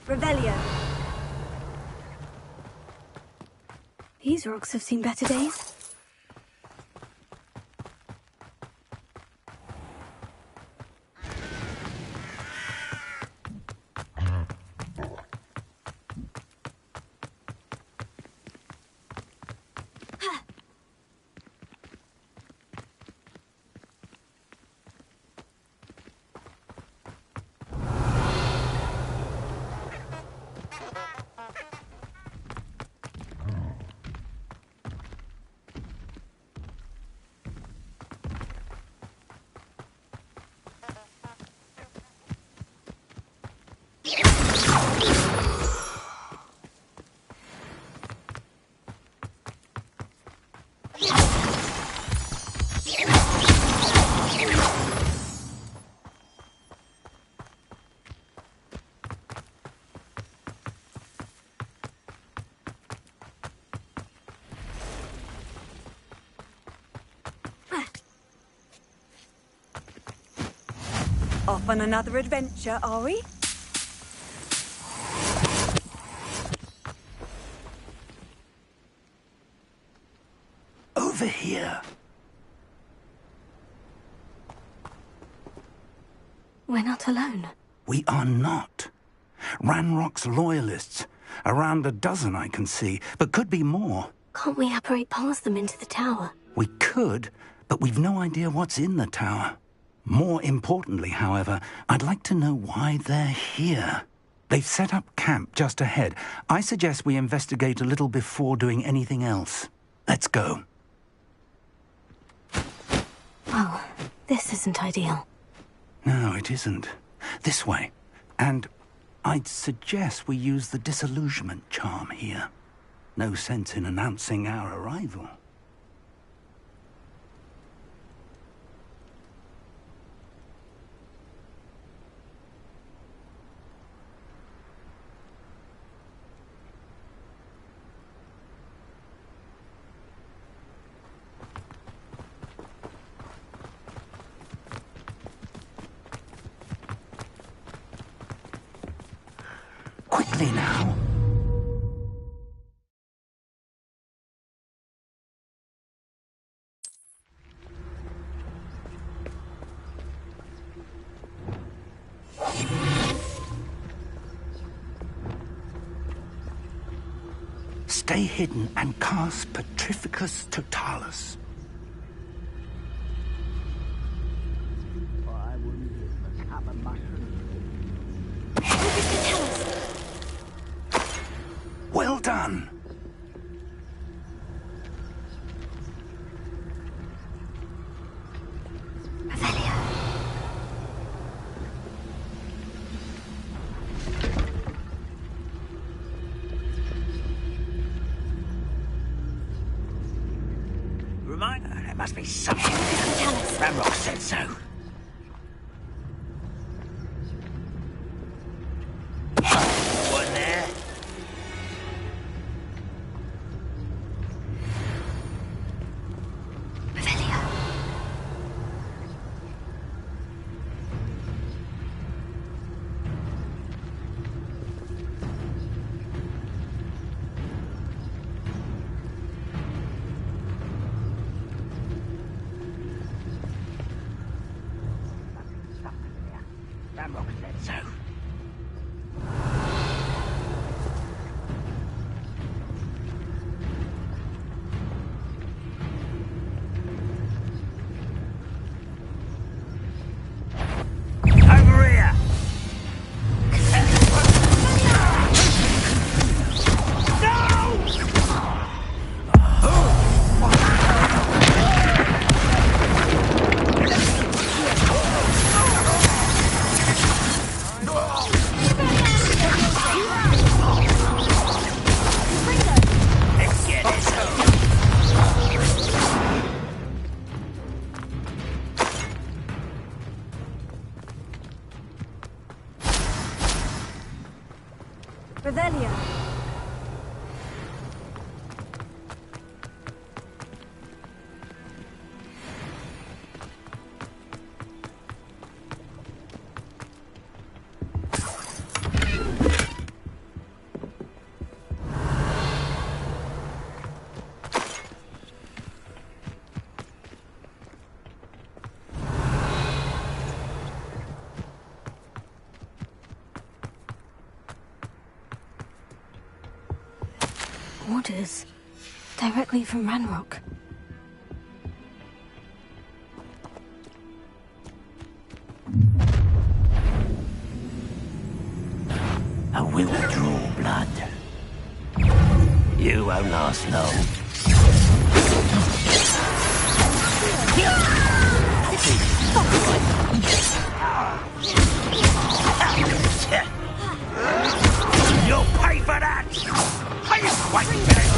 Revelio. These rocks have seen better days. Off on another adventure, are we? Over here. We're not alone. We are not. Ranrock's loyalists. Around a dozen I can see, but could be more. Can't we apparate past them into the tower? We could, but we've no idea what's in the tower. More importantly, however, I'd like to know why they're here. They've set up camp just ahead. I suggest we investigate a little before doing anything else. Let's go. Well, this isn't ideal. No, it isn't. This way. And I'd suggest we use the disillusionment charm here. No sense in announcing our arrival. quickly now. Stay hidden and cast Petrificus Totalis. Well done. There must be something. Ramrock said so. One there. Ramrock said so. Over here! Revelio. Orders directly from Ranrock. A will draw blood. You won't last long. You'll pay for that! Are you quite dead?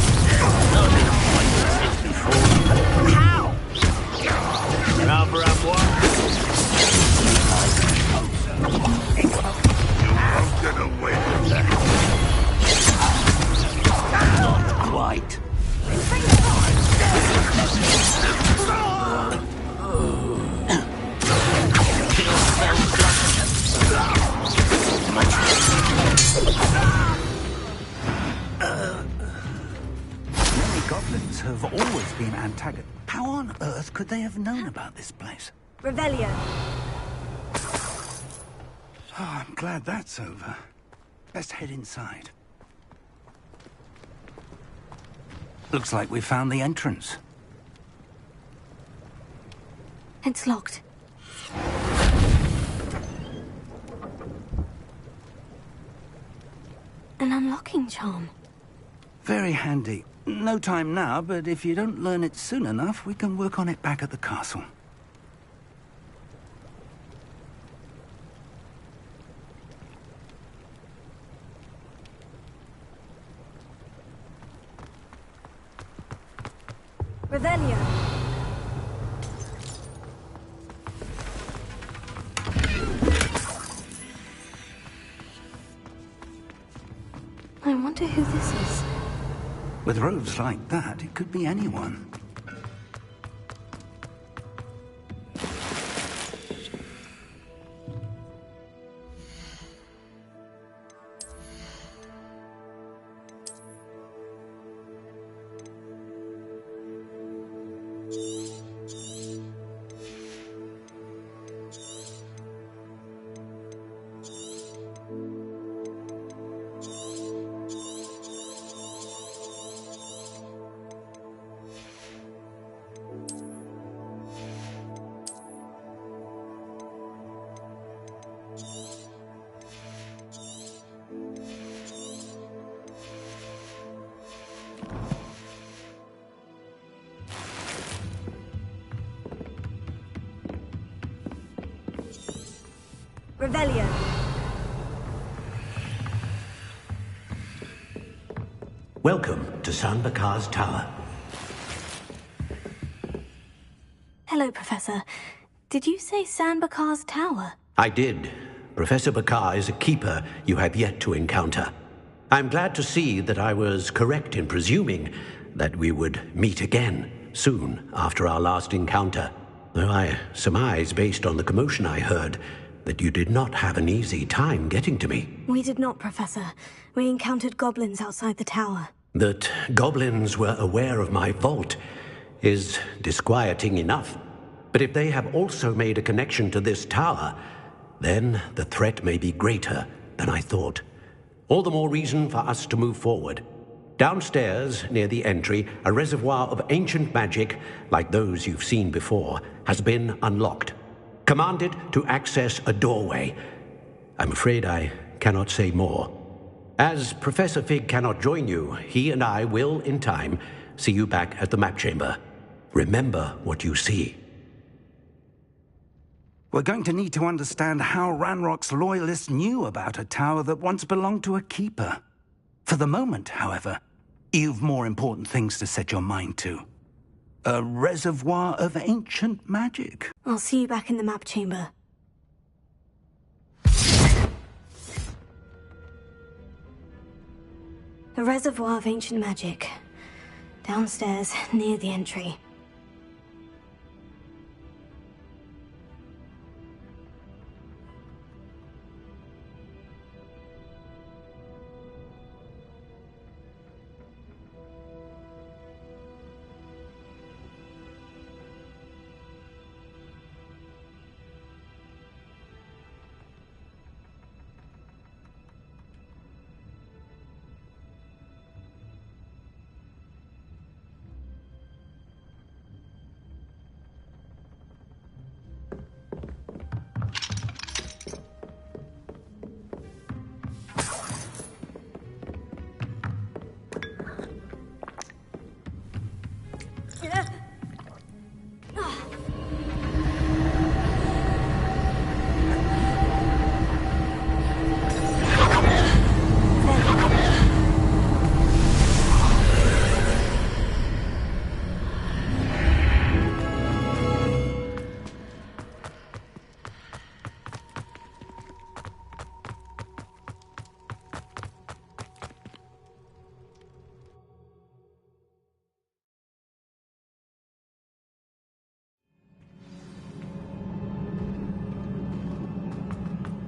How? Rather have what? You won't get away with that. Not quite. Many goblins have always been antagonists. How on earth could they have known about this place? Revelio. Oh, I'm glad that's over. Let's head inside. Looks like we found the entrance. It's locked. An unlocking charm. Very handy. No time now, but if you don't learn it soon enough, we can work on it back at the castle. Revelio. I wonder who this is. With robes like that, it could be anyone. Revelio. Welcome to San Bakar's tower. Hello, Professor. Did you say San Bakar's tower? I did. Professor Bakar is a keeper you have yet to encounter. I'm glad to see that I was correct in presuming that we would meet again soon after our last encounter. Though I surmise, based on the commotion I heard, that you did not have an easy time getting to me. We did not, Professor. We encountered goblins outside the tower. That goblins were aware of my vault is disquieting enough. But if they have also made a connection to this tower, then the threat may be greater than I thought. All the more reason for us to move forward. Downstairs, near the entry, a reservoir of ancient magic, like those you've seen before, has been unlocked. Commanded to access a doorway. I'm afraid I cannot say more. As Professor Fig cannot join you, he and I will, in time, see you back at the map chamber. Remember what you see. We're going to need to understand how Ranrock's loyalists knew about a tower that once belonged to a keeper. For the moment, however, you've more important things to set your mind to. A reservoir of ancient magic. I'll see you back in the map chamber. A reservoir of ancient magic. Downstairs, near the entry.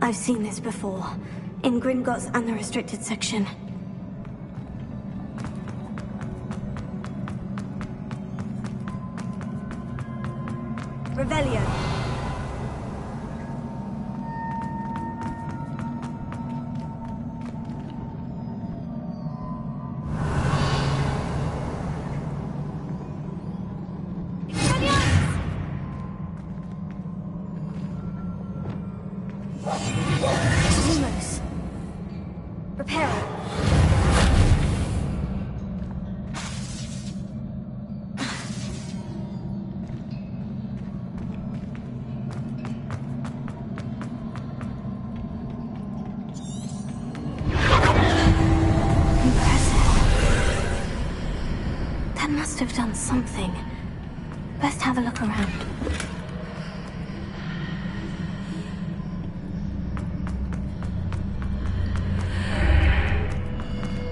I've seen this before, in Gringotts and the restricted section. Revelio. Have done something. Best have a look around.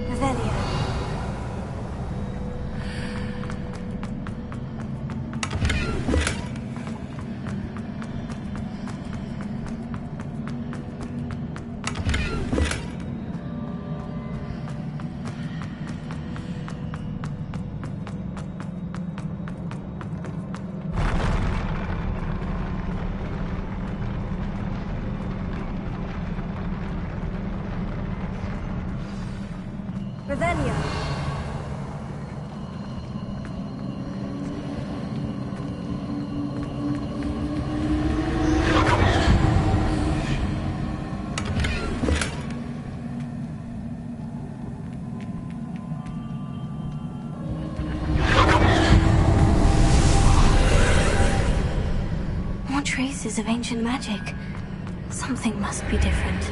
Revelio. Revelio. traces of ancient magic. Something must be different.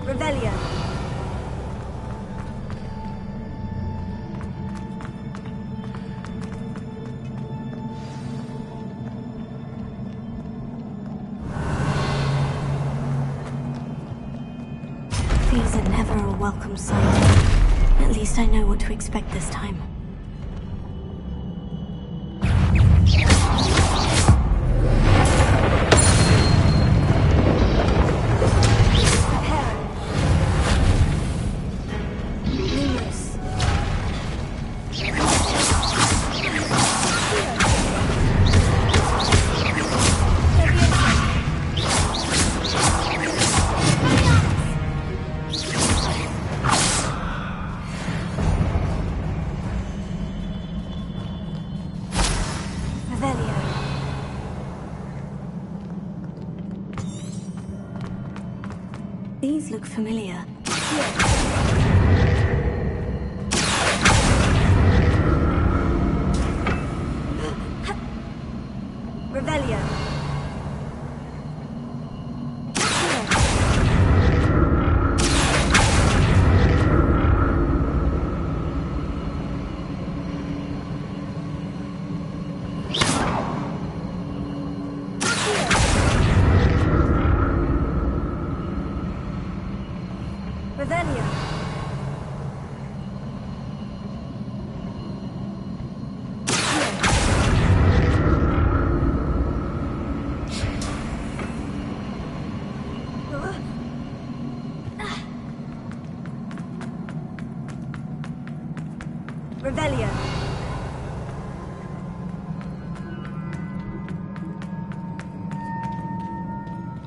Revelio. These are never a welcome sight. At least I know what to expect this time. These look familiar. Revelio. Revelio.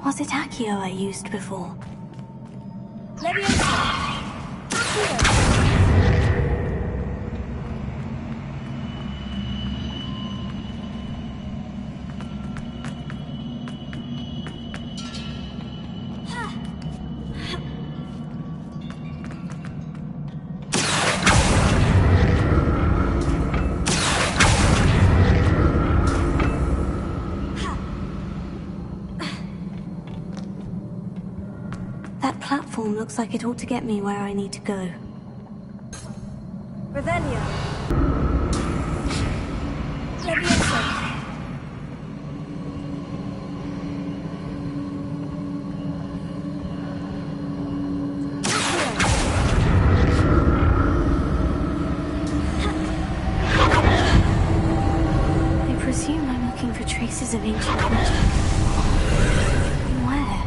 Was it Accio I used before? Leviosa. That platform looks like it ought to get me where I need to go. Revelio. Leviosa. I presume I'm looking for traces of ancient magic. Where?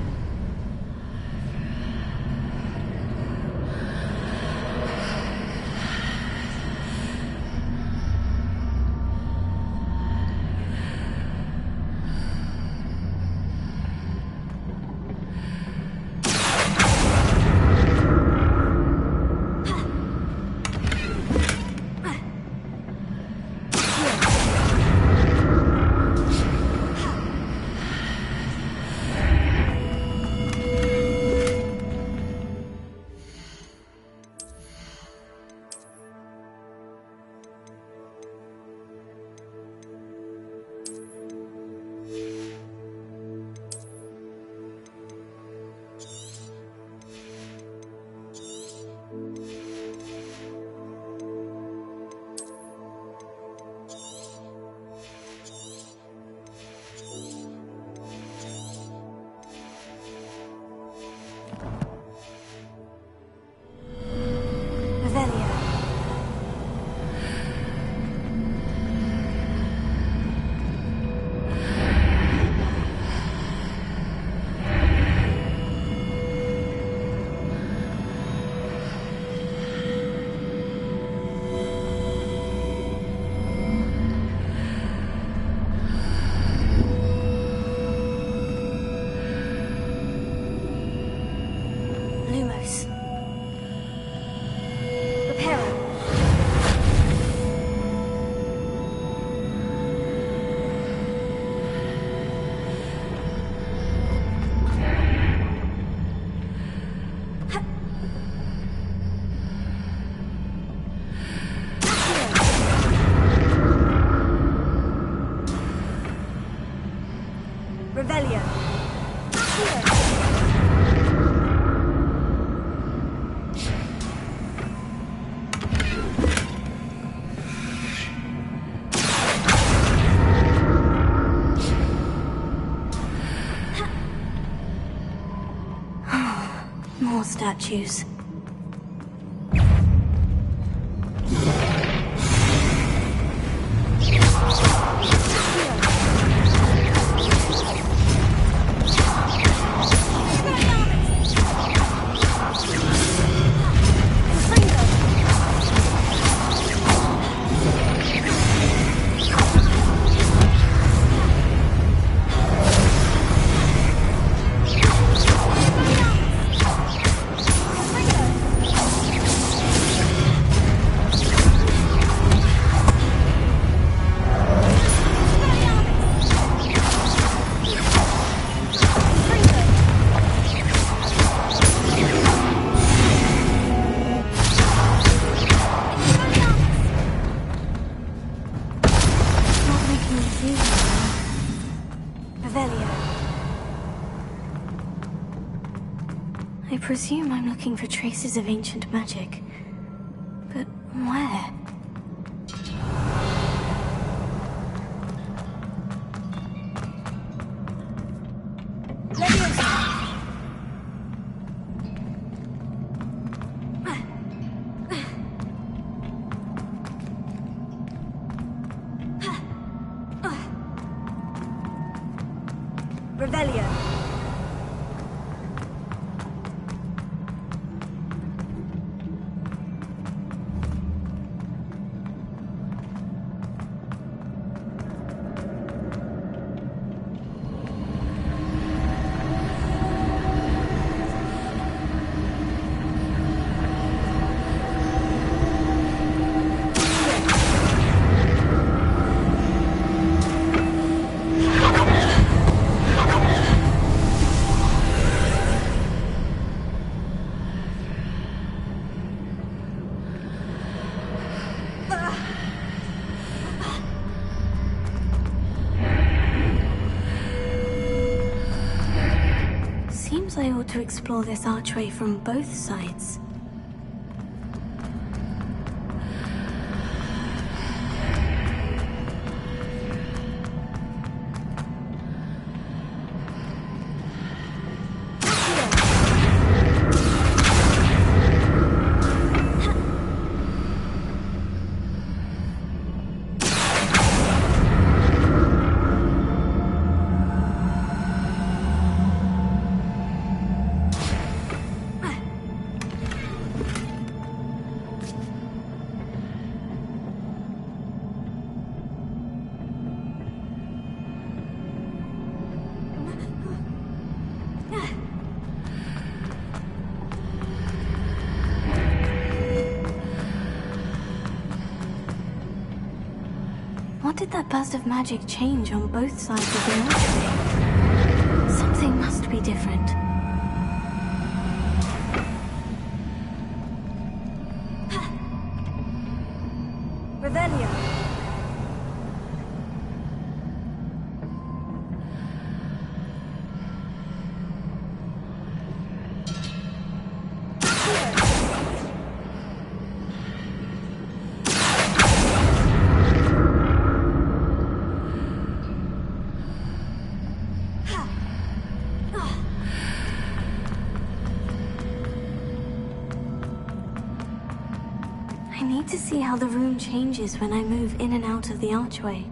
Revelio. More statues. I presume I'm looking for traces of ancient magic. But where? Revelio. Seems I ought to explore this archway from both sides. What did that burst of magic change on both sides of the archway? Something must be different. Revelio. I need to see how the room changes when I move in and out of the archway.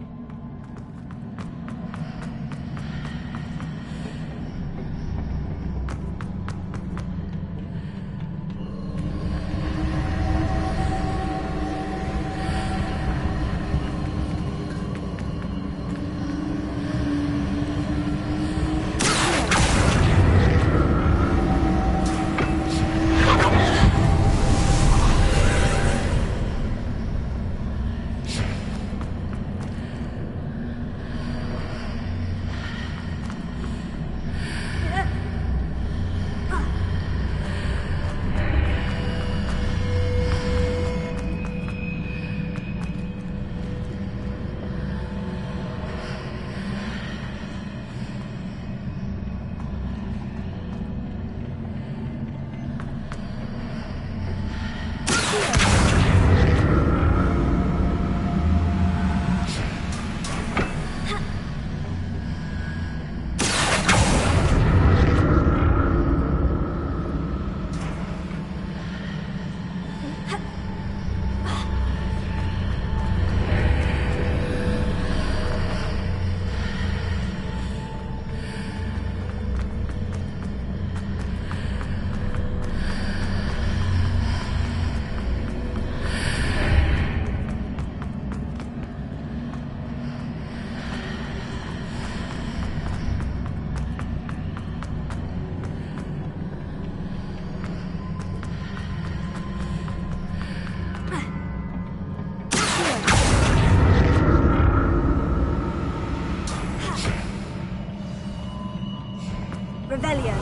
Revelio.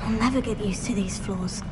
I'll never get used to these floors.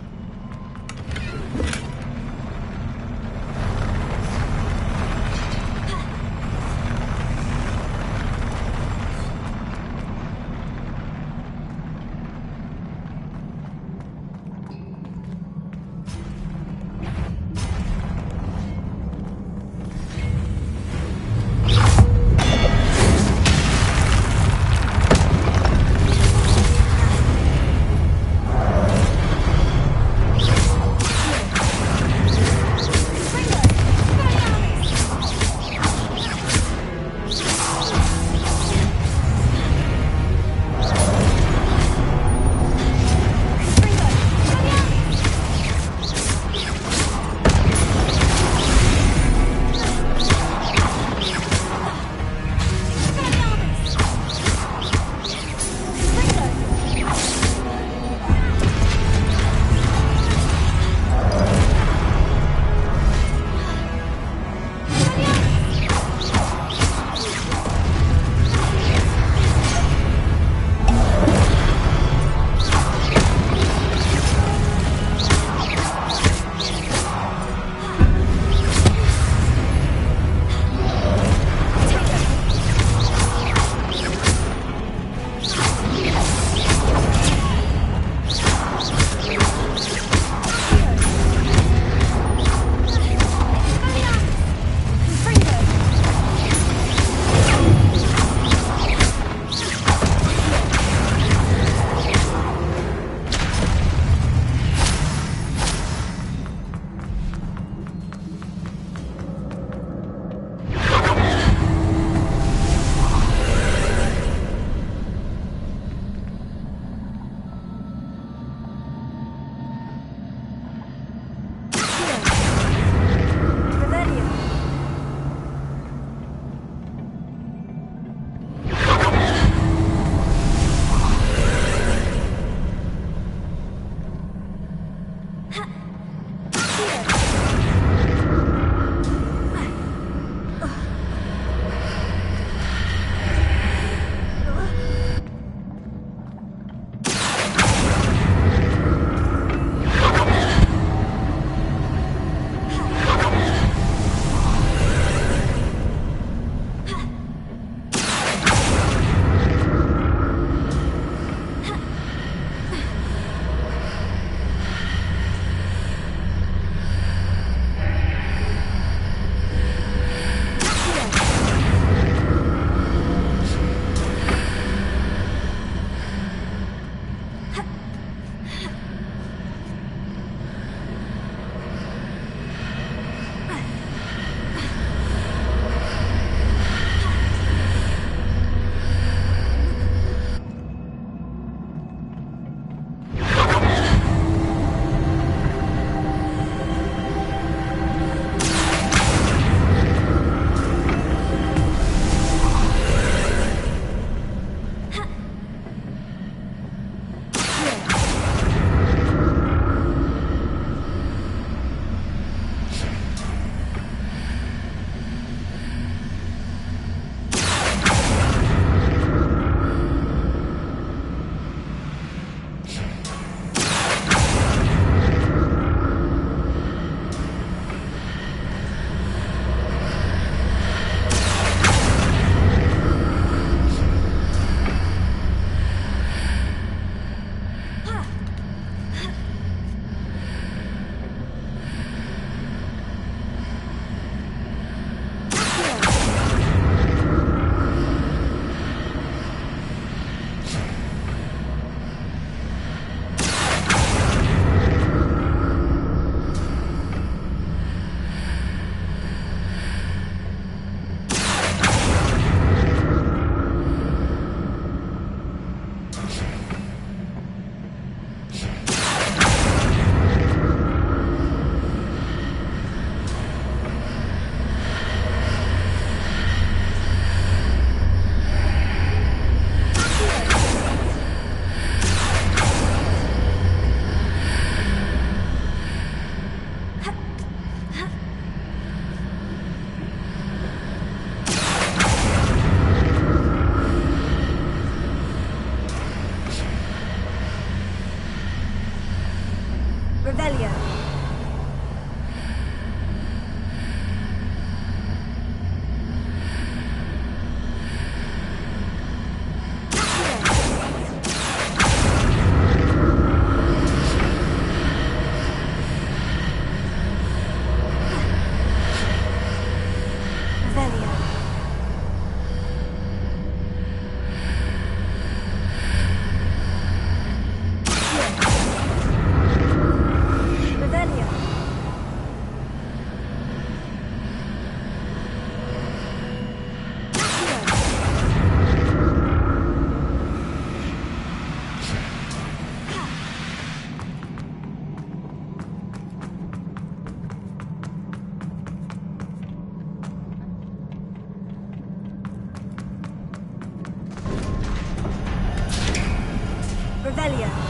Revelio.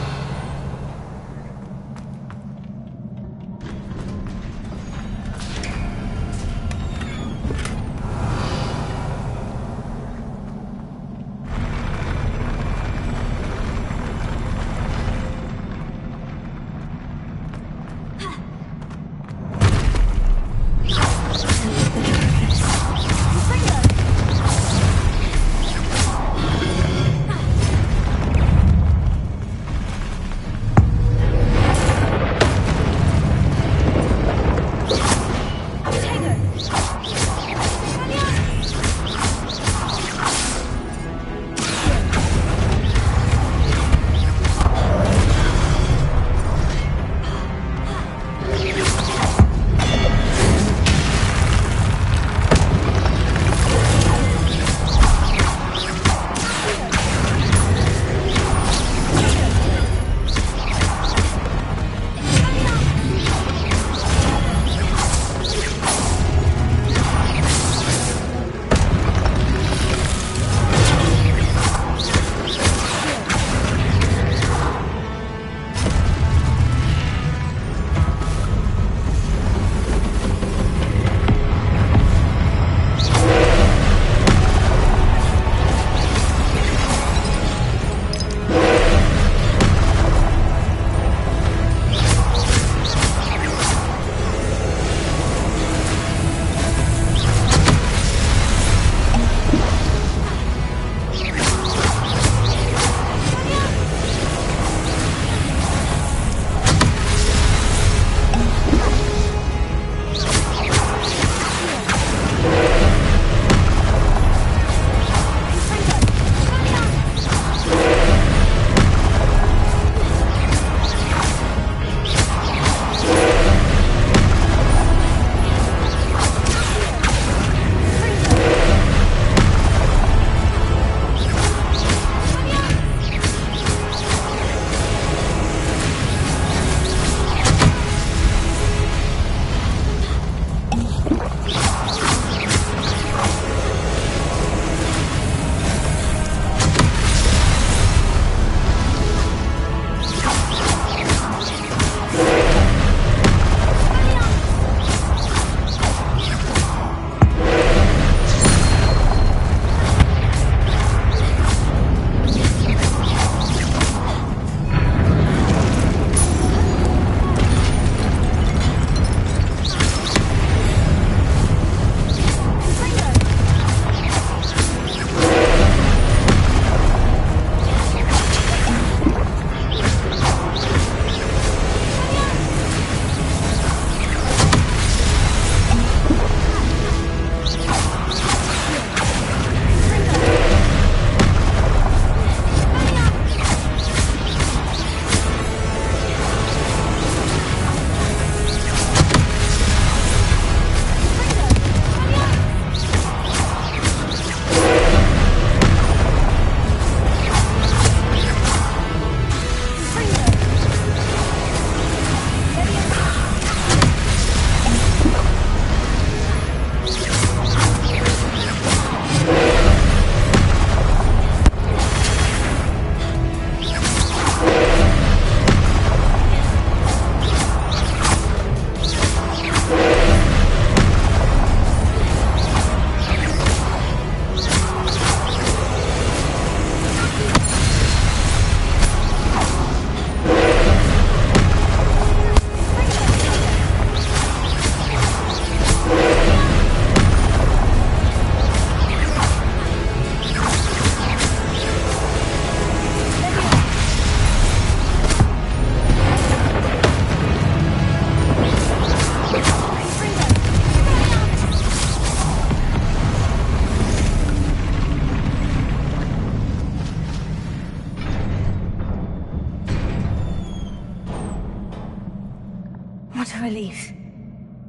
What a relief.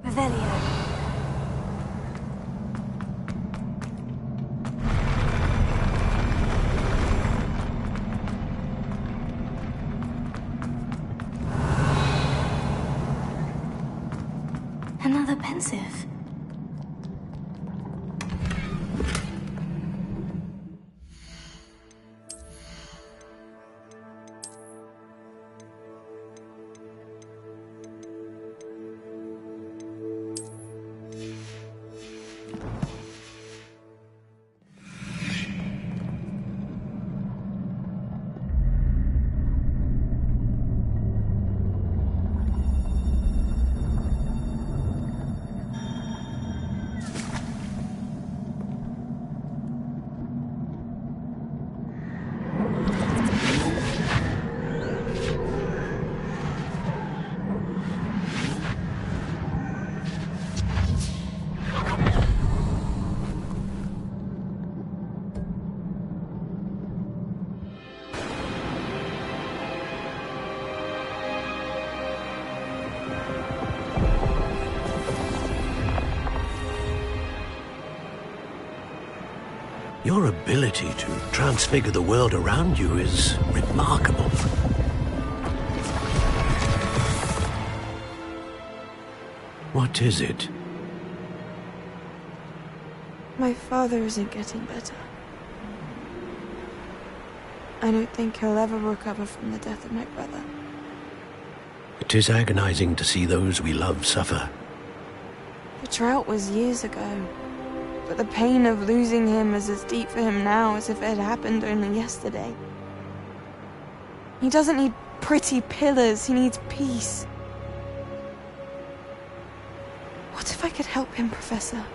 Revelio. Another pensive. Your ability to transfigure the world around you is remarkable. What is it? My father isn't getting better. I don't think he'll ever recover from the death of my brother. It is agonizing to see those we love suffer. The drought was years ago, but the pain of losing him is as deep for him now as if it had happened only yesterday. He doesn't need pretty pillars, he needs peace. What if I could help him, Professor?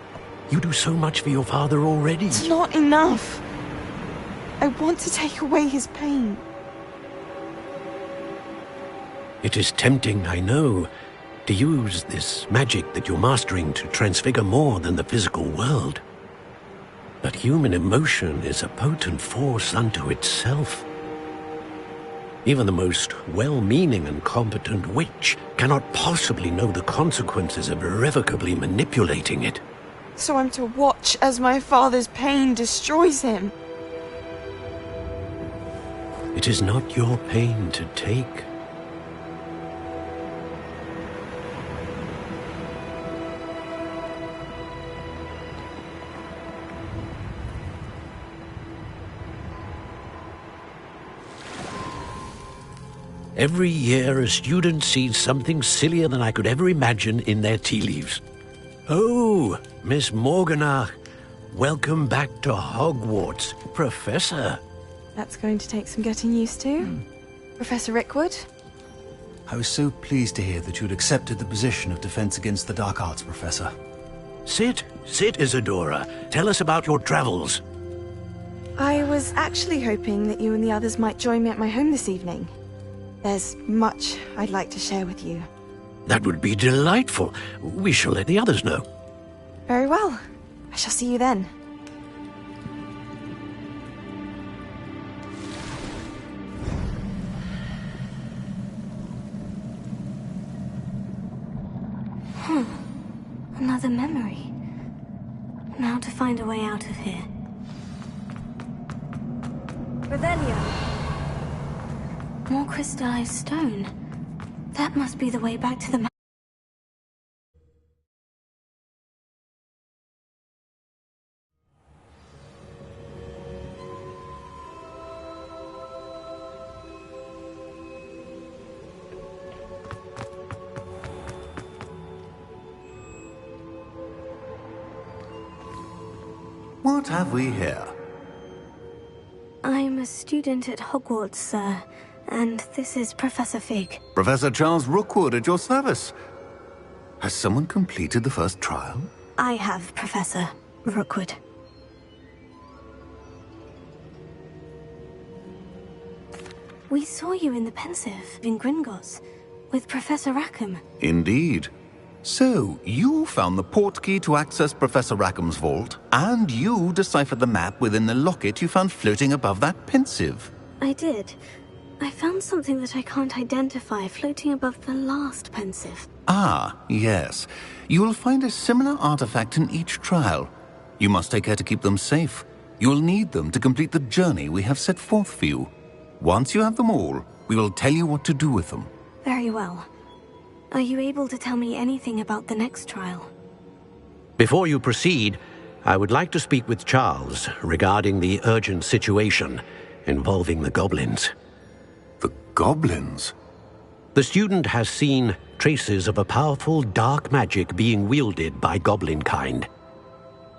You do so much for your father already. It's not enough. I want to take away his pain. It is tempting, I know, to use this magic that you're mastering to transfigure more than the physical world. But human emotion is a potent force unto itself. Even the most well-meaning and competent witch cannot possibly know the consequences of irrevocably manipulating it. So I'm to watch as my father's pain destroys him. It is not your pain to take. Every year, a student sees something sillier than I could ever imagine in their tea leaves. Oh, Miss Morganach, welcome back to Hogwarts, Professor. That's going to take some getting used to. Professor Rickwood? I was so pleased to hear that you'd accepted the position of Defense Against the Dark Arts, Professor. Sit, Isadora. Tell us about your travels. I was actually hoping that you and the others might join me at my home this evening. There's much I'd like to share with you. That would be delightful. We shall let the others know. Very well. I shall see you then. Another memory. Now to find a way out of here. Revelio! More crystallized stone. That must be the way back to the What have we here? I'm a student at Hogwarts, sir, and this is Professor Fig. Professor Charles Rookwood at your service. Has someone completed the first trial? I have, Professor Rookwood. We saw you in the Pensive in Gringotts with Professor Rackham. Indeed. So, you found the portkey to access Professor Rackham's vault, and you deciphered the map within the locket you found floating above that Pensive. I did. I found something that I can't identify floating above the last Pensive. Ah, yes. You will find a similar artifact in each trial. You must take care to keep them safe. You will need them to complete the journey we have set forth for you. Once you have them all, we will tell you what to do with them. Very well. Are you able to tell me anything about the next trial? Before you proceed, I would like to speak with Charles regarding the urgent situation involving the goblins. The goblins? The student has seen traces of a powerful dark magic being wielded by goblin kind.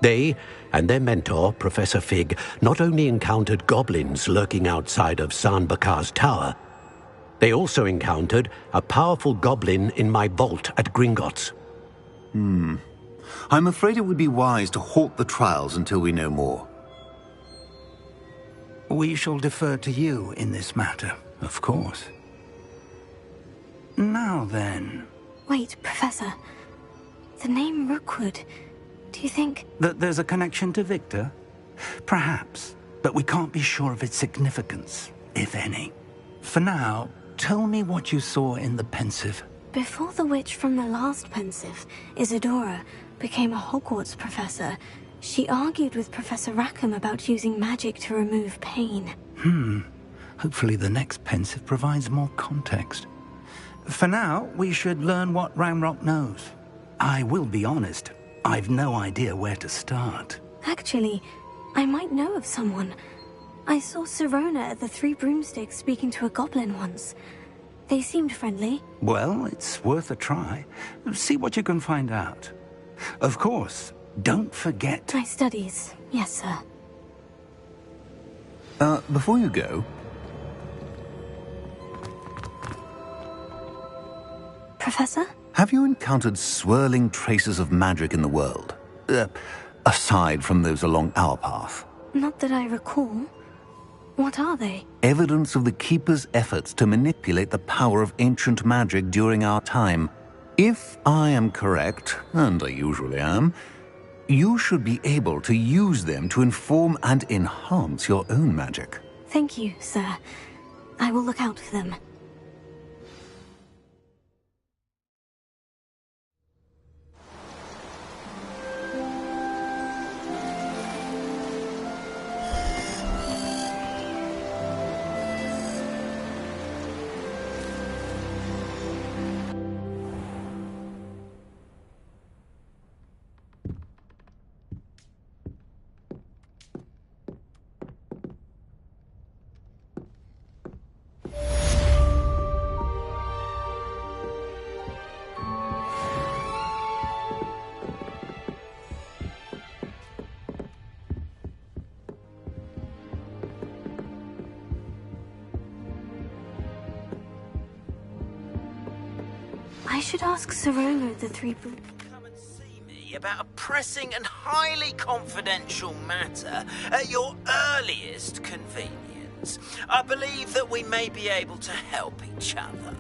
They and their mentor, Professor Fig, not only encountered goblins lurking outside of San Bakar's tower, they also encountered a powerful goblin in my vault at Gringotts. I'm afraid it would be wise to halt the trials until we know more. We shall defer to you in this matter, of course. Now then... Wait, Professor. The name Rookwood. Do you think... that there's a connection to Victor? Perhaps, but we can't be sure of its significance, if any. For now, tell me what you saw in the Pensive. Before the witch from the last Pensive, Isadora, became a Hogwarts professor, She argued with Professor Rackham about using magic to remove pain. Hopefully the next pensive provides more context. For now, we should learn what Ramrock knows. I will be honest, I've no idea where to start. Actually, I might know of someone. I saw Sirona at the Three Broomsticks speaking to a goblin once. They seemed friendly. Well, it's worth a try. See what you can find out. Of course, don't forget... My studies. Yes, sir. Before you go... Professor? Have you encountered swirling traces of magic in the world? Aside from those along our path? Not that I recall. What are they? Evidence of the Keeper's efforts to manipulate the power of ancient magic during our time. If I am correct, and I usually am, you should be able to use them to inform and enhance your own magic. Thank you, sir. I will look out for them. I should ask Sirona at the Three Broomsticks. Come and see me about a pressing and highly confidential matter at your earliest convenience. I believe that we may be able to help each other.